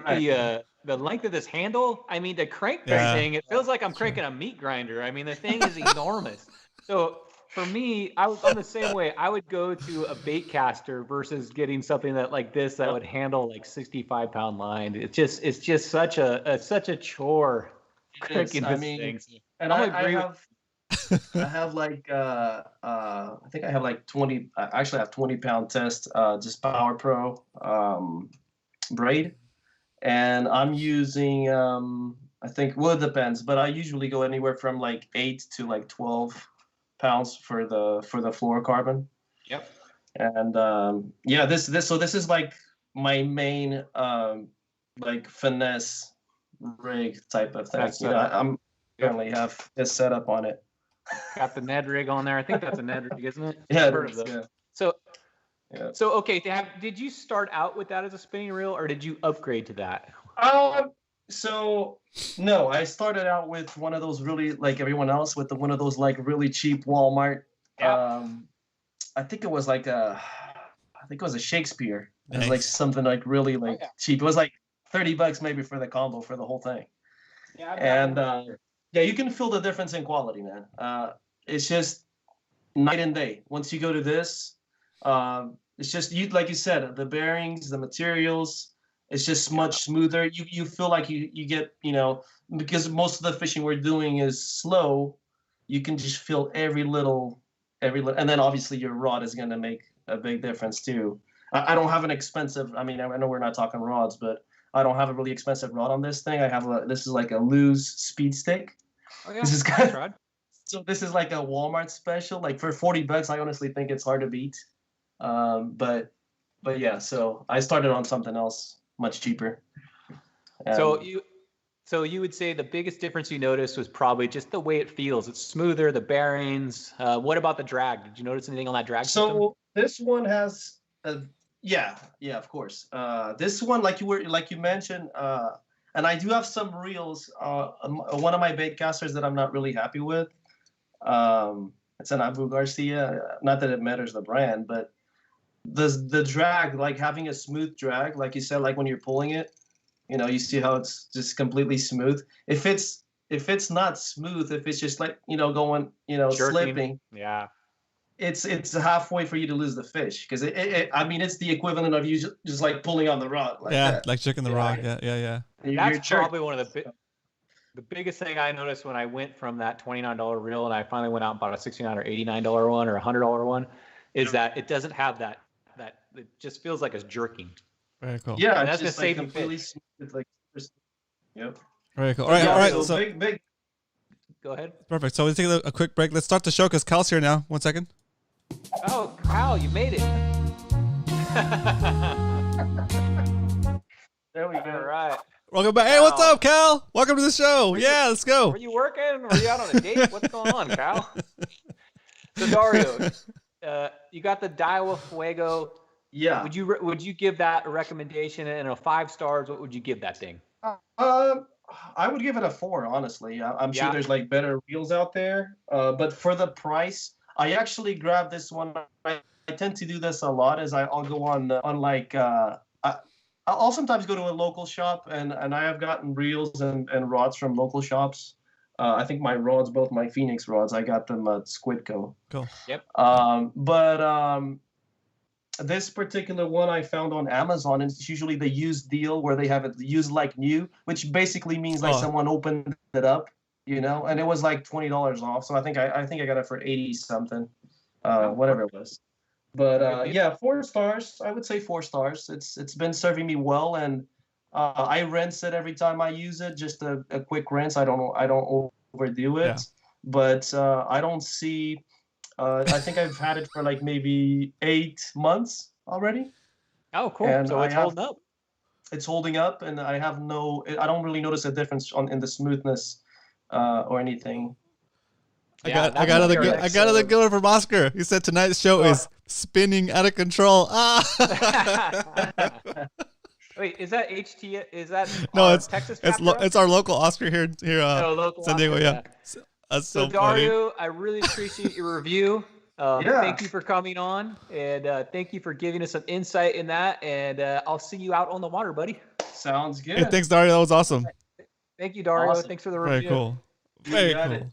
Right. the length of this handle, I mean, to crank Yeah. that thing, it feels like I'm cranking a meat grinder. I mean, the thing is enormous. So for me, I'm the same way. I would go to a bait caster versus getting something that like this that would handle like 65-pound line. It's just such a chore It is. cranking I this mean, thing. So and I'm I agree with have I have like I think I have like 20. I actually have 20-pound test, just Power Pro braid, and I'm using I think, well, it depends, but I usually go anywhere from like 8 to like 12 pounds for the fluorocarbon. Yep. And yeah, this is like my main like finesse rig type of thing. That's I'm currently have this setup on it. got the Ned rig on there. I think that's a Ned rig, isn't it? Yeah, I've heard of those. yeah. So Yeah. so okay, did you start out with that as a spinning reel, or did you upgrade to that? So no, I started out with one of those really, like everyone else, with one of those like really cheap Walmart. Yeah. I think it was like I think it was a Shakespeare. It was like Nice. something like really like yeah. cheap. It was like $30 maybe for the combo for the whole thing. Yeah. And yeah, you can feel the difference in quality, man. It's just night and day. Once you go to this, it's just you, like you said, the bearings, the materials. It's just much smoother. You feel like you get, because most of the fishing we're doing is slow. You can just feel every little, and then obviously your rod is going to make a big difference too. I don't have an expensive. I mean, I know we're not talking rods, but I don't have a really expensive rod on this thing. This is like a loose speed stick. Oh yeah. This is Nice rod. So this is like a Walmart special. Like for $40, I honestly think it's hard to beat. But yeah, so I started on something else much cheaper. So you would say the biggest difference you noticed was probably just the way it feels. It's smoother, the bearings. What about the drag? Did you notice anything on that drag system? So this one has yeah, of course. This one, like you mentioned, and I do have some reels. One of my bait casters that I'm not really happy with. It's an Abu Garcia. Not that it matters the brand, but the drag, like having a smooth drag, like you said, like when you're pulling it, you see how it's just completely smooth. If it's not smooth, if it's just like going, Jerking. slipping, Yeah. it's halfway for you to lose the fish, because I mean, it's the equivalent of you just like pulling on the rod like Yeah, that. like checking the rod. Yeah. That's probably one of the biggest thing I noticed when I went from that $29 reel and I finally went out and bought a $69 or $89 one or $100 one, is that it doesn't have that it just feels like it's jerking. Very cool. Yeah, And it's that's just gonna like save you completely fish. smooth, like yep. Very cool. All right. So big. Go ahead. perfect. So let's take a quick break. Let's start the show because Cal's here now. 1 second. Oh, Kyle, you made it. There we go. All right. Welcome back. Hey, what's up, Cal? Welcome to the show. Yeah, let's go. Were you working? Were you out on a date? What's going on, Kyle? So Dario, you got the Daiwa Fuego. Yeah. Would you give that a recommendation? And a 5 stars, what would you give that thing? I would give it a 4, honestly. I'm sure there's like better reels out there, but for the price, I actually grabbed this one. I tend to do this a lot, as I'll go on like I'll sometimes go to a local shop, and I have gotten reels and rods from local shops. I think my rods, both my Phoenix rods, I got them at Squidco. Cool. Yep. But this particular one I found on Amazon, and it's usually the used deal where they have it used like new, which basically means like someone opened it up, and it was like $20 off. So I think I got it for 80 something, whatever it was. But yeah, 4 stars. I would say 4 stars. It's been serving me well, and I rinse it every time I use it. Just a quick rinse. I don't overdo it. Yeah. but I don't see. I think I've had it for like maybe 8 months already. Oh, cool. And so it's holding up. It's holding up, and I don't really notice a difference in the smoothness or anything. I got another good one from Oscar. He said tonight's show is spinning out of control. Wait, is that HT? Is that no? It's Texas. It's our local Oscar here. Local San Diego. Oscar, yeah. That's so Dario, funny. I really appreciate your review. Thank you for coming on, and thank you for giving us some insight in that. And I'll see you out on the water, buddy. Sounds good. Hey, thanks, Dario. That was awesome. Thank you, Dario. Awesome. Thanks for the review. Very cool. Very cool.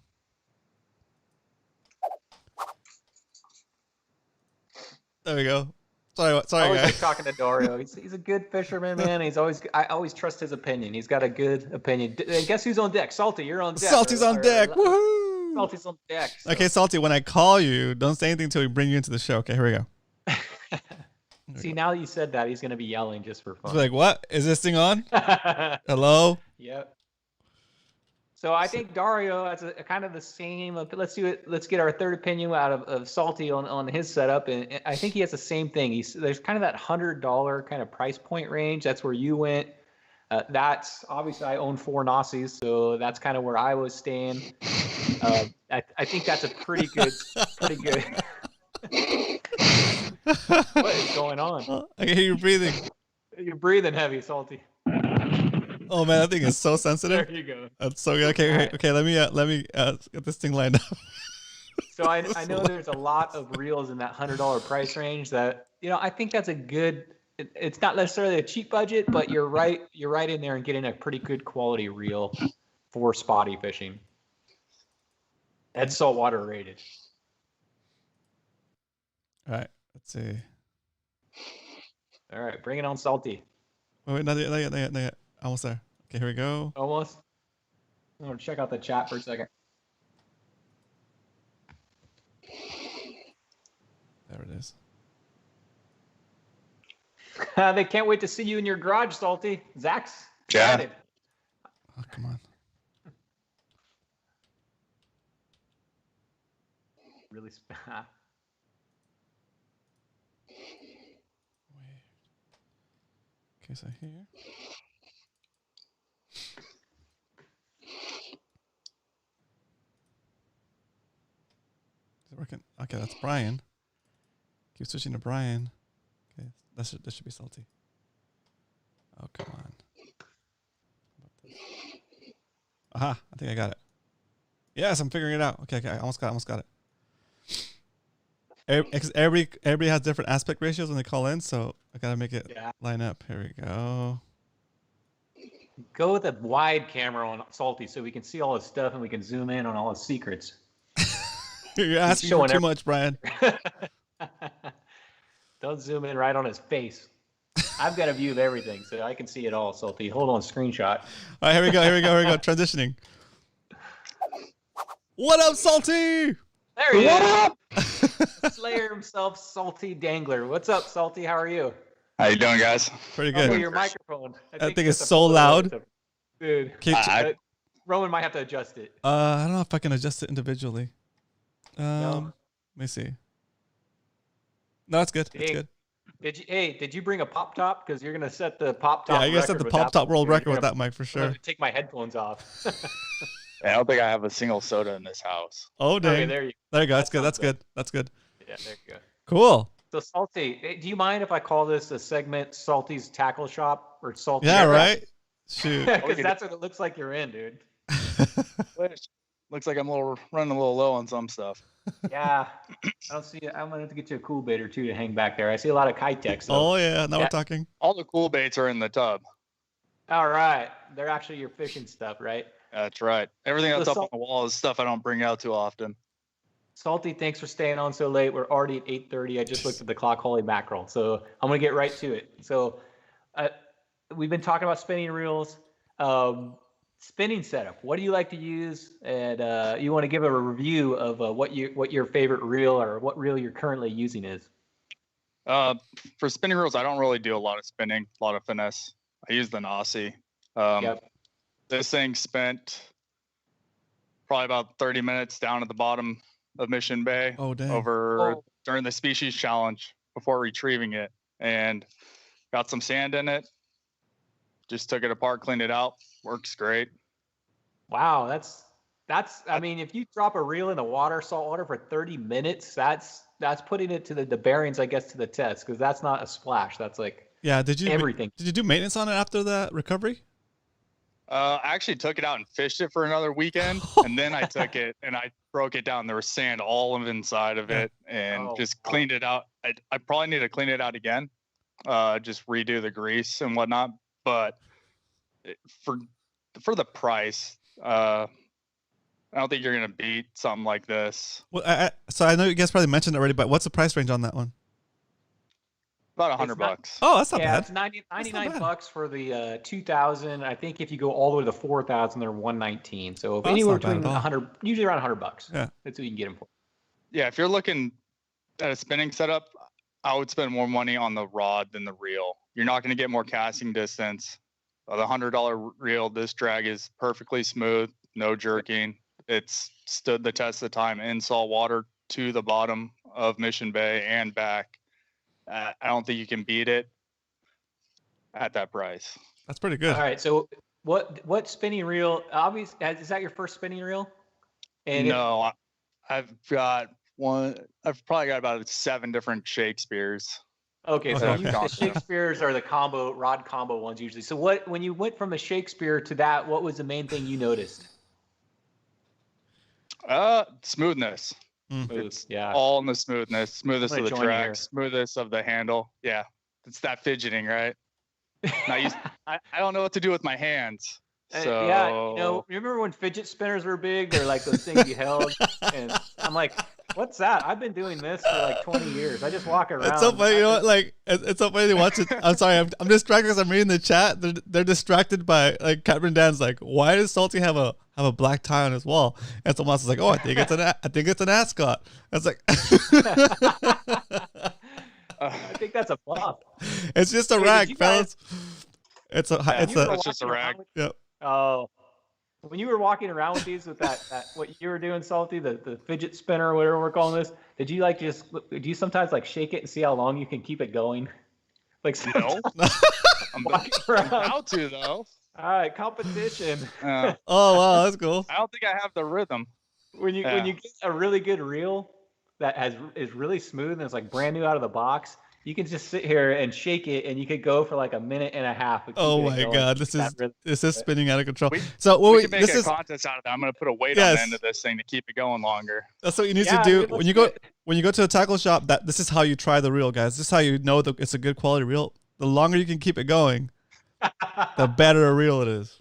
There we go. Sorry, I always guys. like talking to Dario. He's a good fisherman, man. I always trust his opinion. He's got a good opinion. And guess who's on deck? Salty, you're on deck. Salty's on deck. Woohoo! Salty's on deck. So. Okay, Salty. When I call you, don't say anything until we bring you into the show. Okay, here we go. See, now that you said that, he's gonna be yelling just for fun. It's like, what is this thing on? Hello. Yep. So I think Dario has a kind of the same. Let's do it. Let's get our third opinion out of Salty on his setup, and I think he has the same thing. There's kind of that $100 kind of price point range. That's where you went. That's obviously I own 4 Nausies, so that's kind of where I was staying. I think that's a pretty good. What is going on? I can hear you breathing. You're breathing heavy, Salty. Oh man, that thing is so sensitive. There you go. That's so good. Okay, right. okay. Let me get this thing lined up. So I know there's a lot of reels in that $100 price range that I think that's a good. It's not necessarily a cheap budget, but you're right in there and getting a pretty good quality reel for spotty fishing. That's saltwater rated. All right, let's see. All right, bring it on, Salty. Wait, not yet. Almost there. Okay, here we go. Almost. I'm gonna check out the chat for a second. There it is. They can't wait to see you in your garage, Salty. Zach's excited. Oh, come on. Really. Okay, so here. Is it working? Okay, that's Brian. Keep switching to Brian. Okay, that should be Salty. Oh, come on. Aha, I think I got it. Yes, I'm figuring it out. Okay, I almost got it. Everybody has different aspect ratios when they call in, so I gotta make it line up. Here we go. Go with a wide camera on Salty so we can see all his stuff and we can zoom in on all his secrets. You're asking for too much, Brian. Don't zoom in right on his face. I've got a view of everything, so I can see it all, Salty. Hold on, screenshot. All right, here we go. Transitioning. What up, Salty? There he is. Slayer himself, Salty Dangler. What's up, Salty? How are you? How you doing, guys? Pretty good. Your microphone. I think it's so loud. Dude, Roman might have to adjust it. I don't know if I can adjust it individually. No. Let me see. No, that's good. That's good. Did you bring a pop top? Because you're gonna set the pop top. Yeah, you gotta set the pop top world record with that mic for sure. I'm gonna take my headphones off. I don't think I have a single soda in this house. Oh dang! Okay, there you go. That's good. That's good. Yeah, there you go. Cool. So Salty, do you mind if I call this a segment Salty's Tackle Shop or Salty? Yeah, right. Shoot. Because that's what it looks like you're in, dude. Looks like I'm running a little low on some stuff. Yeah, I don't see it. I'm gonna have to get you a cool bait or two to hang back there. I see a lot of Kitex. Oh yeah, now we're talking. All the cool baits are in the tub. All right, they're actually your fishing stuff, right? That's right. Everything that's up on the wall is stuff I don't bring out too often. Salty, thanks for staying on so late. We're already at 8:30. I just looked at the clock. Holy mackerel! So I'm gonna get right to it. So we've been talking about spinning reels. Spinning setup. What do you like to use? And you want to give a review of what your favorite reel or what reel you're currently using is? For spinning reels, I don't really do a lot of spinning, a lot of finesse. I use the Nausie. This thing spent probably about 30 minutes down at the bottom of Mission Bay. Oh, dang. During the species challenge before retrieving it, and got some sand in it. Just took it apart, cleaned it out. Works great. Wow, that's. I mean, if you drop a reel in the water, salt water for 30 minutes, that's putting it to the bearings, I guess, to the test, because that's not a splash. That's like everything. Did you do maintenance on it after that recovery? I actually took it out and fished it for another weekend, and then I took it and I broke it down. There was sand all inside of it, and just cleaned it out. I probably need to clean it out again, just redo the grease and whatnot. But for the price, I don't think you're going to beat something like this. Well, so I know you guys probably mentioned it already, but what's the price range on that one? About $100. Oh, that's not bad. Yeah, it's 99 bucks for the 2000. I think if you go all the way to the 4000, they're 119. So anywhere between 100, usually around $100. Yeah, that's what you can get them for. Yeah, if you're looking at a spinning setup, I would spend more money on the rod than the reel. You're not going to get more casting distance. The $100 reel, this drag is perfectly smooth, no jerking. It's stood the test of time in salt water to the bottom of Mission Bay and back. I don't think you can beat it at that price. That's pretty good. All right. So what spinning reel? Obviously, is that your first spinning reel? And no, I've got one. I've probably got about 7 different Shakespeares. Okay, so the Shakespeares are the rod combo ones usually. So when you went from the Shakespeare to that, what was the main thing you noticed? Smoothness. It's all in the smoothness of the drag, smoothness of the handle. Yeah, it's that fidgeting, right? I don't know what to do with my hands. So yeah, remember when fidget spinners were big? They're like those things you held, and I'm like, what's that? I've been doing this for like 20 years. I just walk around. It's so funny, it's so funny to watch it. I'm sorry, I'm distracted because I'm reading the chat. They're distracted by like Captain Dan's like, why does Salty have a black tie on his wall? And someone else is like, oh, I think it's an ascot. I was like, I think that's a bluff. It's just a rag, fellas. It's just a rag. Yep. Oh, when you were walking around with these, with that what you were doing, Salty, the fidget spinner or whatever we're calling this, do you sometimes like shake it and see how long you can keep it going? Like no, I'm about to though. All right, competition. Oh wow, that's cool. I don't think I have the rhythm. When you get a really good reel that is really smooth and it's like brand new out of the box, you can just sit here and shake it, and you could go for like a minute and a half. Oh my god, this is spinning out of control. We can make a contest out of that. I'm going to put a weight on the end of this thing to keep it going longer. That's what you need to do when you go to a tackle shop. This is how you try the reel, guys. This is how you know that it's a good quality reel. The longer you can keep it going, the better a reel it is.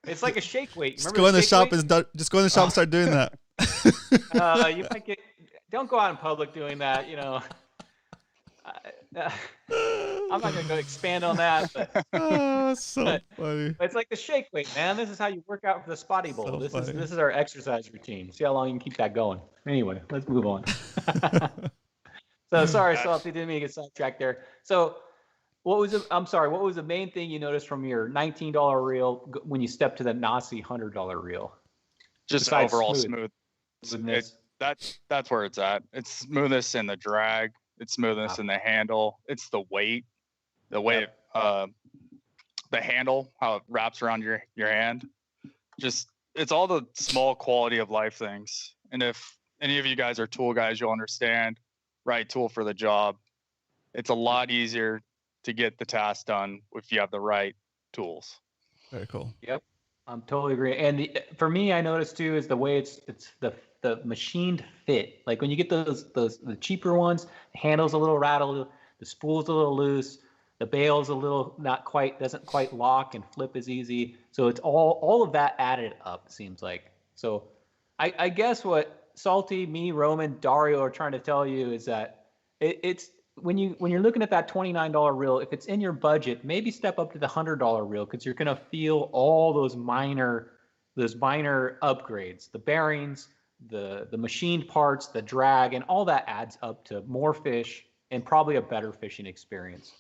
It's like a shake weight. Just go in the shop and start doing that. You might get. Don't go out in public doing that. I'm not going to go expand on that. But, so funny. It's like the shake weight, man. This is how you work out for the spotty bowl. So this is our exercise routine. See how long you can keep that going. Anyway, let's move on. So sorry, Salty, didn't mean to get sidetracked there. So what was the main thing you noticed from your $19 reel when you stepped to the Nasi $100 reel? Just overall smoothness. That's where it's at. It's smoothness in the drag. It's smoothness in the handle. It's the weight, the handle, how it wraps around your hand. Just, it's all the small quality of life things. And if any of you guys are tool guys, you'll understand, right tool for the job. It's a lot easier to get the task done if you have the right tools. Very cool. Yep, I'm totally agree. And for me, I noticed too is the way it's the machined fit. Like when you get the cheaper ones, the handle's a little rattled, the spool's a little loose, the bail's a little doesn't quite lock and flip as easy. So it's all of that added up, it seems like. So I guess what Salty, me, Roman, Dario are trying to tell you is that it's when you're looking at that $29 reel, if it's in your budget, maybe step up to the $100 reel, because you're gonna feel all those minor upgrades, the bearings, the machined parts, the drag, and all that adds up to more fish and probably a better fishing experience.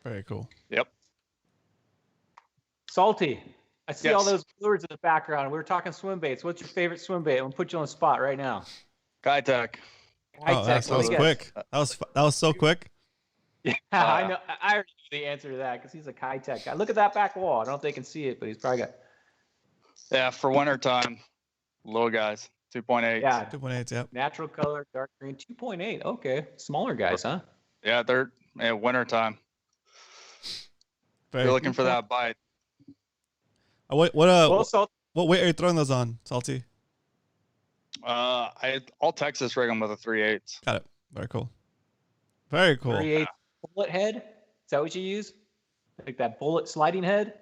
Very cool. Yep. Salty, I see all those lures in the background. We were talking swim baits. What's your favorite swim bait? I'm gonna put you on the spot right now. Kitech. Oh, that was quick. That was so quick. Yeah, I know. I already know the answer to that because he's a Kitech guy. Look at that back wall. I don't know if they can see it, but he's probably got. Yeah, for wintertime, little guys, 2.8. Yeah, 2.8. Yep. Natural color, dark green, 2.8. Okay, smaller guys, huh? Yeah, they're wintertime. You're looking for that bite. What weight are you throwing those on, Salty? I'll Texas rig them with a 3/8. Got it. Very cool. Very cool. 3/8 bullet head. Is that what you use? Like that bullet sliding head?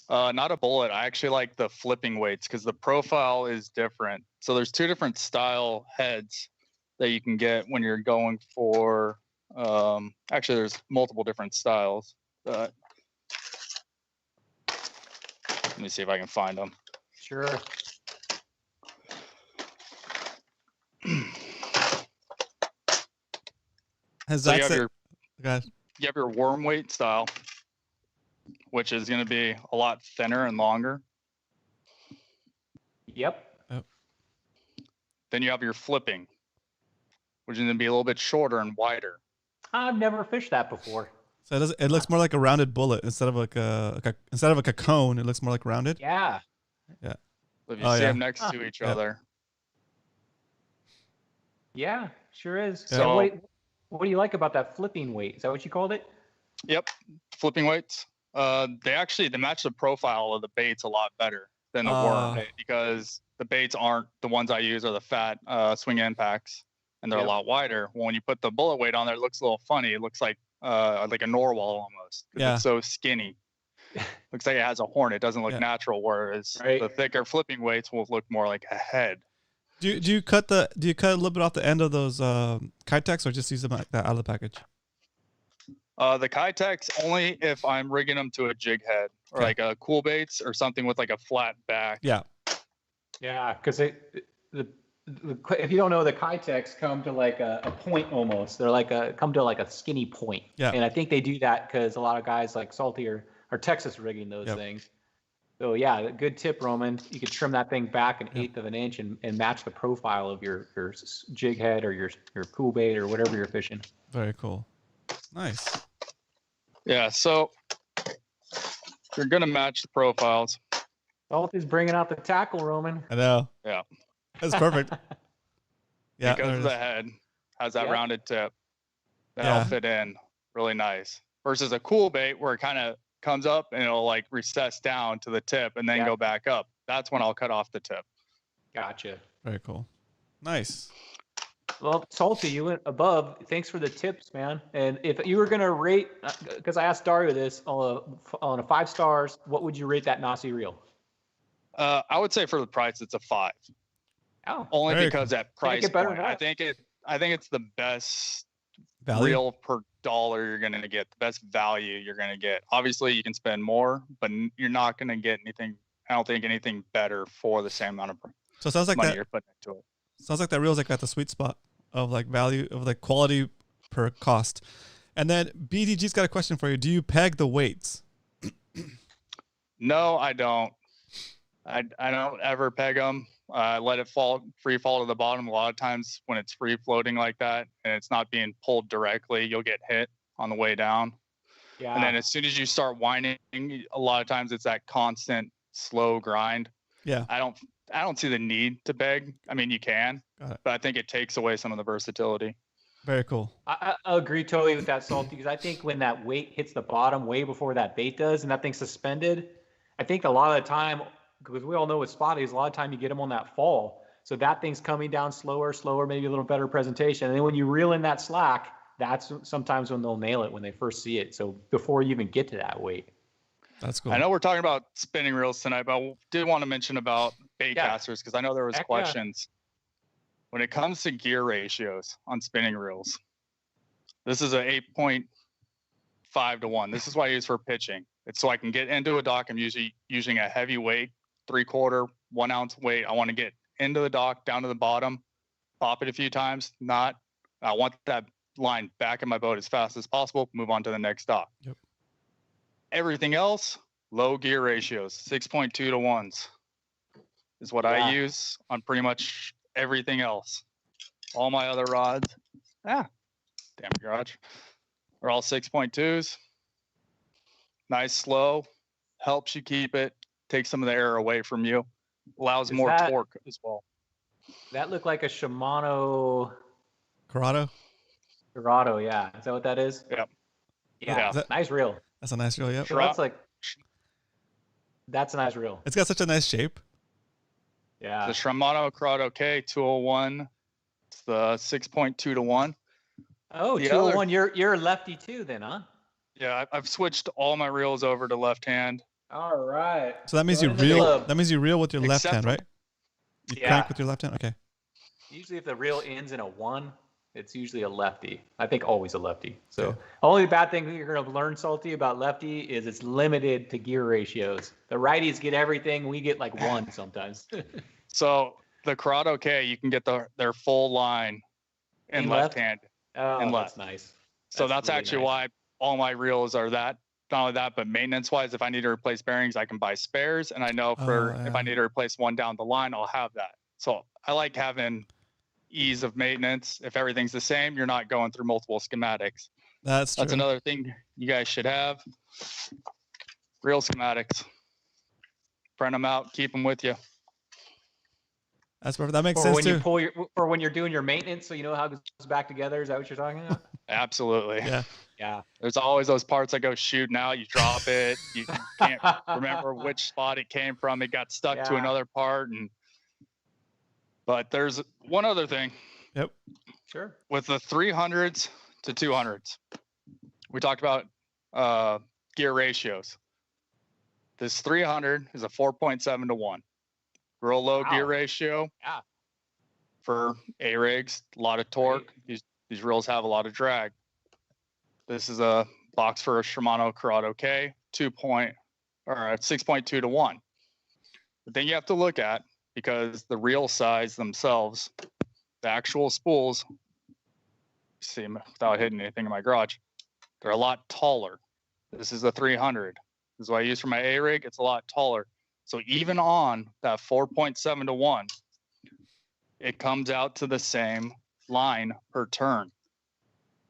Not a bullet. I actually like the flipping weights because the profile is different. So there's two different style heads that you can get when you're going for. Actually, there's multiple different styles. Let me see if I can find them. Sure. You have your worm weight style, which is going to be a lot thinner and longer. Yep. Then you have your flipping, which is going to be a little bit shorter and wider. I've never fished that before. So it looks more like a rounded bullet instead of like a cone. It looks more like rounded. Yeah. Yeah. If you see them next to each other. Yeah, sure is. Yeah. So what do you like about that flipping weight? Is that what you called it? Yep, flipping weights. They match the profile of the baits a lot better than the worm bait because the baits aren't the ones I use are the fat swing end packs and they're a lot wider. When you put the bullet weight on there, it looks a little funny. It looks like a narwhal almost. Yeah. It's so skinny. Looks like it has a horn. It doesn't look natural. Whereas the thicker flipping weights will look more like a head. Do you cut a little bit off the end of those Kitechs or just use them like that out of the package? The Kitechs only if I'm rigging them to a jig head or like a cool baits or something with like a flat back. Yeah. Yeah, because if you don't know, the Kitechs come to like a point almost. They're come to like a skinny point. Yeah. And I think they do that because a lot of guys like Salty are Texas rigging those things. So yeah, good tip, Roman. You could trim that thing back an eighth of an inch and match the profile of your jig head or your pool bait or whatever you're fishing. Very cool. Nice. Yeah, so you're gonna match the profiles. Salty's bringing out the tackle, Roman. I know. Yeah. That's perfect. Yeah. Because the head has that rounded tip. That'll fit in really nice. Versus a cool bait where it kind of comes up and it'll like recess down to the tip and then go back up. That's when I'll cut off the tip. Gotcha. Very cool. Nice. Well, Salty, you went above. Thanks for the tips, man. And if you were gonna rate, because I asked Dario this on a 5 stars, what would you rate that Nasi reel? I would say for the price, it's a 5. Oh, only because that price point. I think it's the best value? Reel per dollar you're gonna get, the best value you're gonna get. Obviously, you can spend more, but you're not gonna get anything. I don't think anything better for the same amount of so it sounds like money that, you're putting into it. Sounds like that reel's like at the sweet spot of like value of like quality per cost. And then BDG's got a question for you. Do you peg the weights? No, I don't. I don't ever peg them. Let it free fall to the bottom. A lot of times when it's free floating like that and it's not being pulled directly, you'll get hit on the way down. Yeah. And then as soon as you start winding, a lot of times it's that constant slow grind. Yeah. I don't see the need to peg. I mean, you can, but I think it takes away some of the versatility. Very cool. I agree totally with that, Salty, because I think when that weight hits the bottom way before that bait does and that thing's suspended, I think a lot of the time, because we all know with spotties, a lot of time you get them on that fall. So that thing's coming down slower, maybe a little better presentation. And then when you reel in that slack, that's sometimes when they'll nail it when they first see it. So before you even get to that weight. That's cool. I know we're talking about spinning reels tonight, but I did want to mention about bait casters because I know there was questions. When it comes to gear ratios on spinning reels, this is a 8.5 to 1. This is what I use for pitching. It's so I can get into a dock. I'm usually using a heavy weight, 3/4, 1 ounce weight. I want to get into the dock, down to the bottom, pop it a few times. I want that line back in my boat as fast as possible, move on to the next dock. Yep. Everything else, low gear ratios, 6.2 to 1s is what I use on pretty much everything else. All my other rods, damn garage, are all 6.2s. Nice, slow, helps you keep it, takes some of the air away from you, allows more torque as well. That looked like a Shimano Corrado, yeah. Is that what that is? Yep. Yeah. Nice reel. That's a nice reel, yep. So that's a nice reel. It's got such a nice shape. Yeah. The Shimano Corrado K 201. It's the 6.2 to 1. Oh, 201. You're a lefty too then, huh? Yeah, I've switched all my reels over to left hand. All right. So that means you reel. That means you reel with your left hand, right? You crank with your left hand. Okay. Usually, if the reel ends in a 1, it's usually a lefty. I think always a lefty. So only bad thing you're going to learn, Salty, about lefty is it's limited to gear ratios. The righties get everything. We get like 1 sometimes. So the Corrado K, you can get their full line in left hand. Oh, that's nice. So that's really actually why all my reels are that. Not only that, but maintenance-wise, if I need to replace bearings, I can buy spares, and I know if I need to replace one down the line, I'll have that. So I like having ease of maintenance. If everything's the same, you're not going through multiple schematics. That's true. That's another thing you guys should have. Real schematics. Print them out. Keep them with you. That's perfect. That makes sense too. For when you're doing your maintenance, so you know how it goes back together. Is that what you're talking about? Absolutely. Yeah. There's always those parts that go shooting out. You drop it. You can't remember which spot it came from. It got stuck to another part. But there's one other thing. Yep. Sure. With the 300s to 200s, we talked about gear ratios. This 300 is a 4.7 to 1. Real low gear ratio. Yeah. For A-rigs, a lot of torque. These reels have a lot of drag. This is a box for a Shimano Corrado K, 6.2 to 1. The thing you have to look at, because the reel size themselves, the actual spools, see without hitting anything in my garage, they're a lot taller. This is a 300. This is what I use for my A-rig. It's a lot taller. So even on that 4.7 to 1, it comes out to the same line per turn.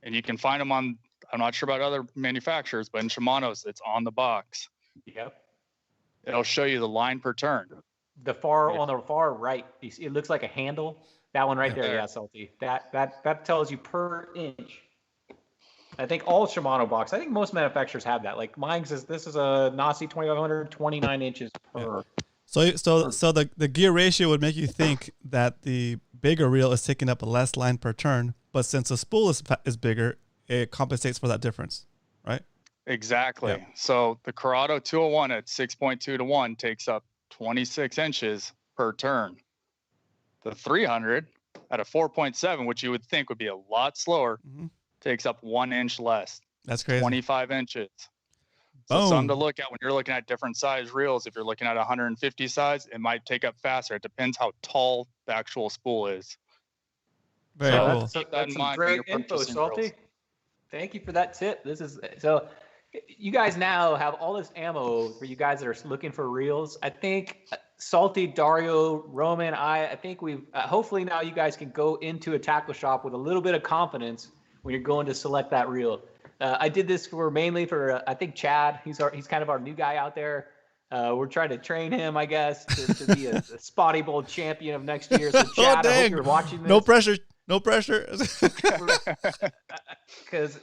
And you can find them on, I'm not sure about other manufacturers, but in Shimano's, it's on the box. Yep. It'll show you the line per turn. On the far right, it looks like a handle. That one right there, yeah, Salty. That tells you per inch. I think all Shimano box. I think most manufacturers have that. Like mine says this is a Nasi 2500, 29 inches per. So the gear ratio would make you think that the bigger reel is taking up less line per turn, but since the spool is bigger, it compensates for that difference, right? Exactly. Yeah. So the Corrado 201 at 6.2 to 1 takes up 26 inches per turn. The 300 at a 4.7, which you would think would be a lot slower, takes up 1 inch less. That's crazy. 25 inches. So something to look at when you're looking at different size reels. If you're looking at 150 size, it might take up faster. It depends how tall the actual spool is. Very cool. That's some great info, Salty. Reels. Thank you for that tip. This is so. You guys now have all this ammo for you guys that are looking for reels. I think Salty, Dario, Roman, I think we've hopefully now you guys can go into a tackle shop with a little bit of confidence when you're going to select that reel. I did this mainly for I think Chad. He's kind of our new guy out there. We're trying to train him, I guess, to be a Spotty Bowl champion of next year. So Chad, I hope you're watching this. No pressure. Because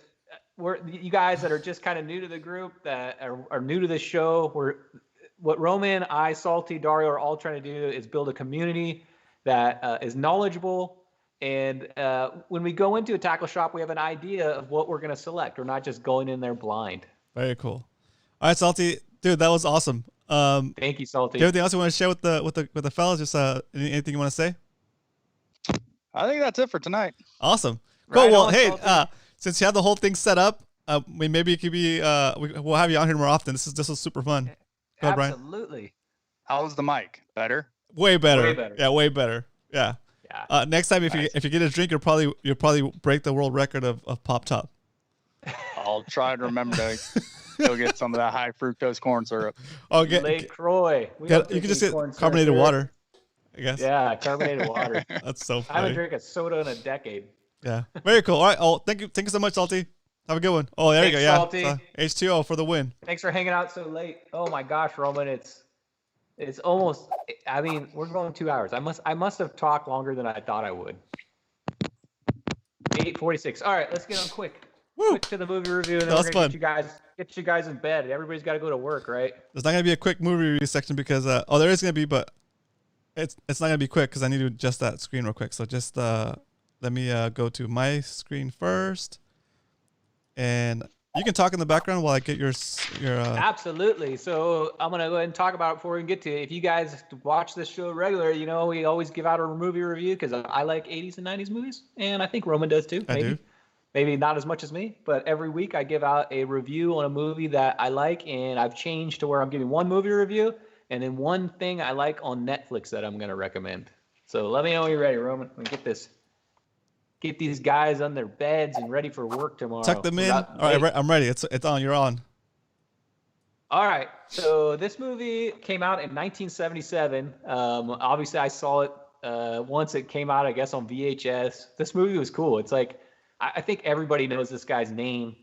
you guys that are just kind of new to the group, that are new to the show, what Roman, I, Salty, Dario are all trying to do is build a community that is knowledgeable. And when we go into a tackle shop, we have an idea of what we're going to select. We're not just going in there blind. Very cool. All right, Salty, dude, that was awesome. Thank you, Salty. Anything else you want to share with the fellas? Just anything you want to say? I think that's it for tonight. Awesome. Cool. Well, hey, since you have the whole thing set up, maybe it could be we'll have you on here more often. This is super fun. Go ahead, Brian. Absolutely. How's the mic? Better? Way better. Yeah, way better. Yeah. Next time, if you get a drink, you'll probably break the world record of pop top. I'll I'll try to remember to go get some of that high fructose corn syrup. Oh, Lake Croix. you can just get carbonated water, I guess. Yeah, carbonated water. That's so I funny. haven't drank a soda in a decade. Yeah, very cool. All right. Oh, thank you so much, Salty. Have a good one. Oh, there you go. Yeah, Salty. H2O for the win. Thanks for hanging out so late. Oh my gosh, Roman, it's almost. I mean, we're going 2 hours. I must have talked longer than I thought I would. 8:46. All right, let's get on quick. Woo. Quick to the movie review, and then we're gonna get you guys in bed. Everybody's got to go to work, right? There's not gonna be a quick movie review section because there is gonna be, but it's not gonna be quick because I need to adjust that screen real quick. So just let me go to my screen first, and you can talk in the background while I get your. Absolutely. So I'm gonna go ahead and talk about it before we get to it. If you guys watch this show regular, you know we always give out a movie review because I like 80s and 90s movies, and I think Roman does too. I do. Maybe not as much as me, but every week I give out a review on a movie that I like, and I've changed to where I'm giving one movie review and then one thing I like on Netflix that I'm gonna recommend. So let me know when you're ready, Roman. We get these guys on their beds and ready for work tomorrow. Tuck them in. All right, I'm ready. It's on. You're on. All right. So this movie came out in 1977. Obviously, I saw it once it came out, I guess, on VHS. This movie was cool. It's like, I think everybody knows this guy's name.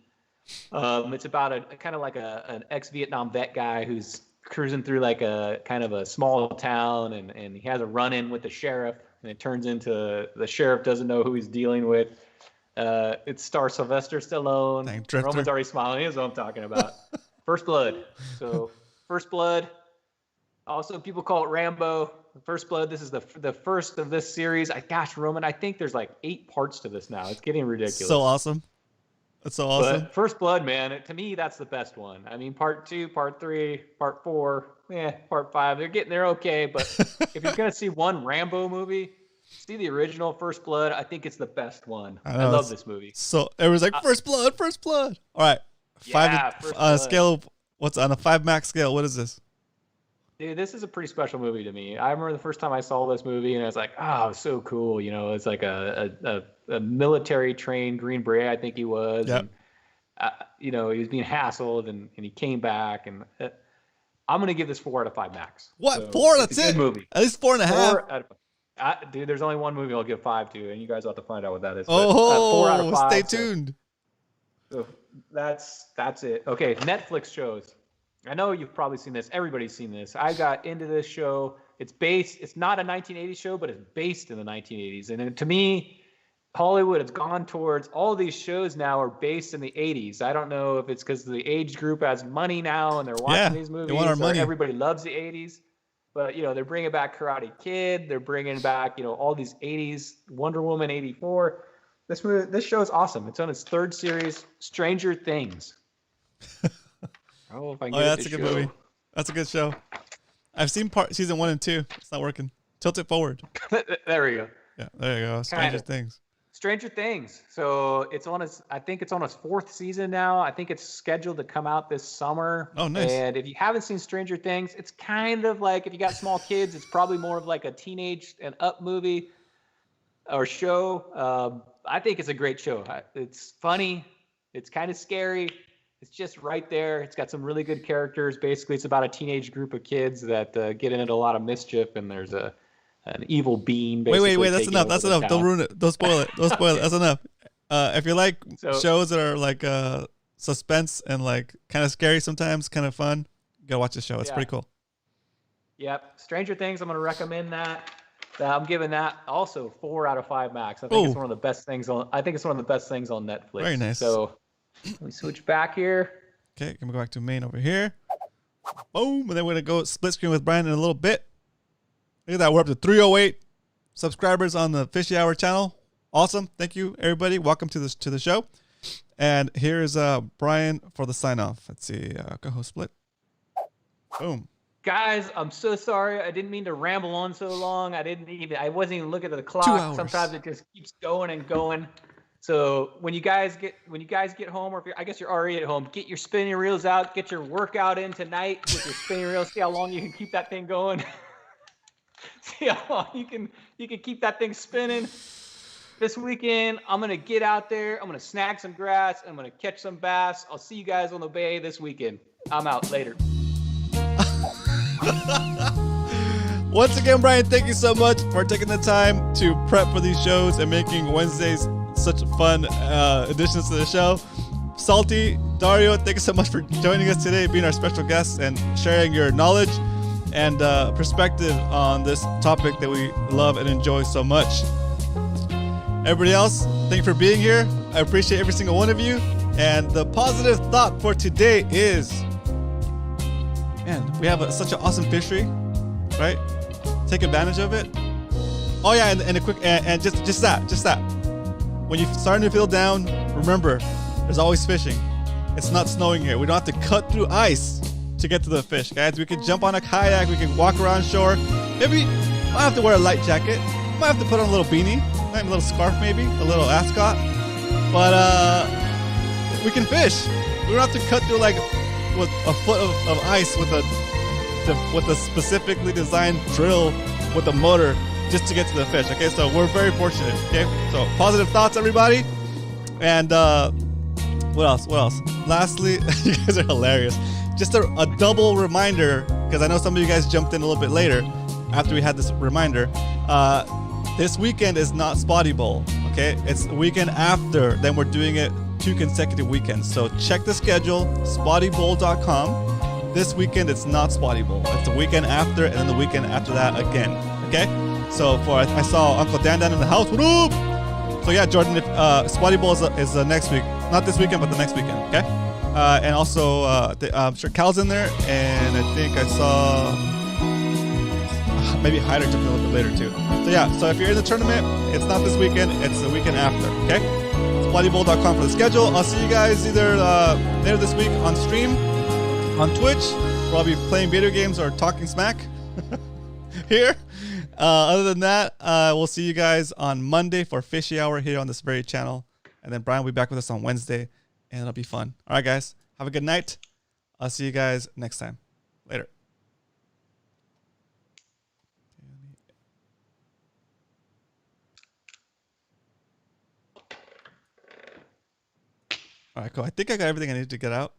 It's about a kind of like an ex-Vietnam vet guy who's cruising through like a kind of a small town, and he has a run-in with the sheriff. And it turns into the sheriff doesn't know who he's dealing with. It stars Sylvester Stallone. Roman's already smiling. He knows what I'm talking about. First Blood. So First Blood. Also, people call it Rambo. First Blood. This is the first of this series. Gosh, Roman, I think there's like 8 parts to this now. It's getting ridiculous. So awesome. That's so awesome. But First Blood, man, to me, that's the best one. I mean, part 2, part 3, part 4, part 5. They're okay. But if you're gonna see one Rambo movie, see the original First Blood. I think it's the best one. I love this movie. So it was like First Blood, First Blood. All right, scale. What's on a 5 max scale? What is this? Dude, this is a pretty special movie to me. I remember the first time I saw this movie, and I was like, "Oh, so cool!" You know, it's like a military trained Green Beret, I think he was. Yep. And, you know, he was being hassled, and he came back, and I'm gonna give this 4 out of 5 max. What? So 4? That's it. Movie. At least 4.5. Dude, there's only one movie I'll give 5 to, and you guys will have to find out what that is. Oh, 4 out of 5, stay tuned. So that's it. Okay, Netflix shows. I know you've probably seen this. Everybody's seen this. I got into this show. It's not a 1980s show, but it's based in the 1980s. And to me, Hollywood has gone towards all these shows now are based in the 80s. I don't know if it's because the age group has money now and they're watching these movies. They want our money. Everybody loves the 80s. But, you know, they're bringing back Karate Kid. They're bringing back, you know, all these 80s, Wonder Woman 84. This show is awesome. It's on its 3rd series, Stranger Things. That's a good movie. That's a good show. I've seen season 1 and 2. It's not working. Tilt it forward. There we go. Yeah, there you go. Stranger Things. Stranger Things. So I think it's on its 4th season now. I think it's scheduled to come out this summer. Oh, nice. And if you haven't seen Stranger Things, it's kind of like, if you got small kids, it's probably more of like a teenage and up movie or show. I think it's a great show. It's funny. It's kind of scary. It's just right there. It's got some really good characters. Basically, it's about a teenage group of kids that get into a lot of mischief, and there's an evil being. Basically wait. That's enough. That's enough. Don't ruin it. Don't spoil it. Don't spoil it. That's enough. If you like shows that are like suspense and like kind of scary sometimes, kind of fun, go watch the show. It's pretty cool. Yep. Stranger Things. I'm going to recommend that. I'm giving that also 4 out of 5 max. I think it's one of the best things on. I think it's one of the best things on Netflix. Very nice. So. Let me switch back here. Okay, can we go back to main over here? Boom, and then we're gonna go split screen with Brian in a little bit. Look at that, we're up to 308 subscribers on the Fishy Hour channel. Awesome, thank you everybody. Welcome to the show. And here's Brian for the sign off. Let's see, go split. Boom. Guys, I'm so sorry. I didn't mean to ramble on so long. I wasn't even looking at the clock. 2 hours. Sometimes it just keeps going and going. So when you guys get home, or I guess you're already at home, get your spinning reels out, get your workout in tonight with your spinning reels. See how long you can keep that thing going. See how long you can keep that thing spinning. This weekend, I'm going to get out there. I'm going to snag some grass. I'm going to catch some bass. I'll see you guys on the bay this weekend. I'm out. Later. Once again, Brian, thank you so much for taking the time to prep for these shows and making Wednesdays such fun additions to the show. Salty, Dario, thank you so much for joining us today, being our special guest and sharing your knowledge and perspective on this topic that we love and enjoy so much. Everybody else, thank you for being here. I appreciate every single one of you. And the positive thought for today is, man, we have such an awesome fishery, right? Take advantage of it. Oh yeah, and a quick, and just that. When you're starting to feel down, remember, there's always fishing. It's not snowing here. We don't have to cut through ice to get to the fish, guys. We can jump on a kayak. We can walk around shore. Maybe might have to wear a light jacket. Might have to put on a little beanie, a little scarf, maybe a little ascot. But we can fish. We don't have to cut through like with a foot of ice with a specifically designed drill with a motor just to get to the fish. Okay, so we're very fortunate. Okay, so positive thoughts, everybody. And what else? Lastly, you guys are hilarious. Just a double reminder, because I know some of you guys jumped in a little bit later after we had this reminder. This weekend is not Spotty Bowl. Okay, it's the weekend after. Then we're doing it 2 consecutive weekends. So check the schedule, spottybowl.com. This weekend it's not Spotty Bowl. It's the weekend after, and then the weekend after that again. Okay. So I saw Uncle Dan in the house. What up? So yeah, Jordan, if Spotty Bowl is next week, not this weekend, but the next weekend. Okay. And also, I'm sure Cal's in there, and I think I saw maybe Hyder jumped in a little bit later too. So yeah, so if you're in the tournament, it's not this weekend, it's the weekend after. Okay. Spottybowl.com for the schedule. I'll see you guys either later this week on stream, on Twitch, where I'll be playing video games or talking smack here. Other than that, we'll see you guys on Monday for Fishy Hour here on this very channel. And then Brian will be back with us on Wednesday, and it'll be fun. All right, guys. Have a good night. I'll see you guys next time. Later. All right, cool. I think I got everything I need to get out.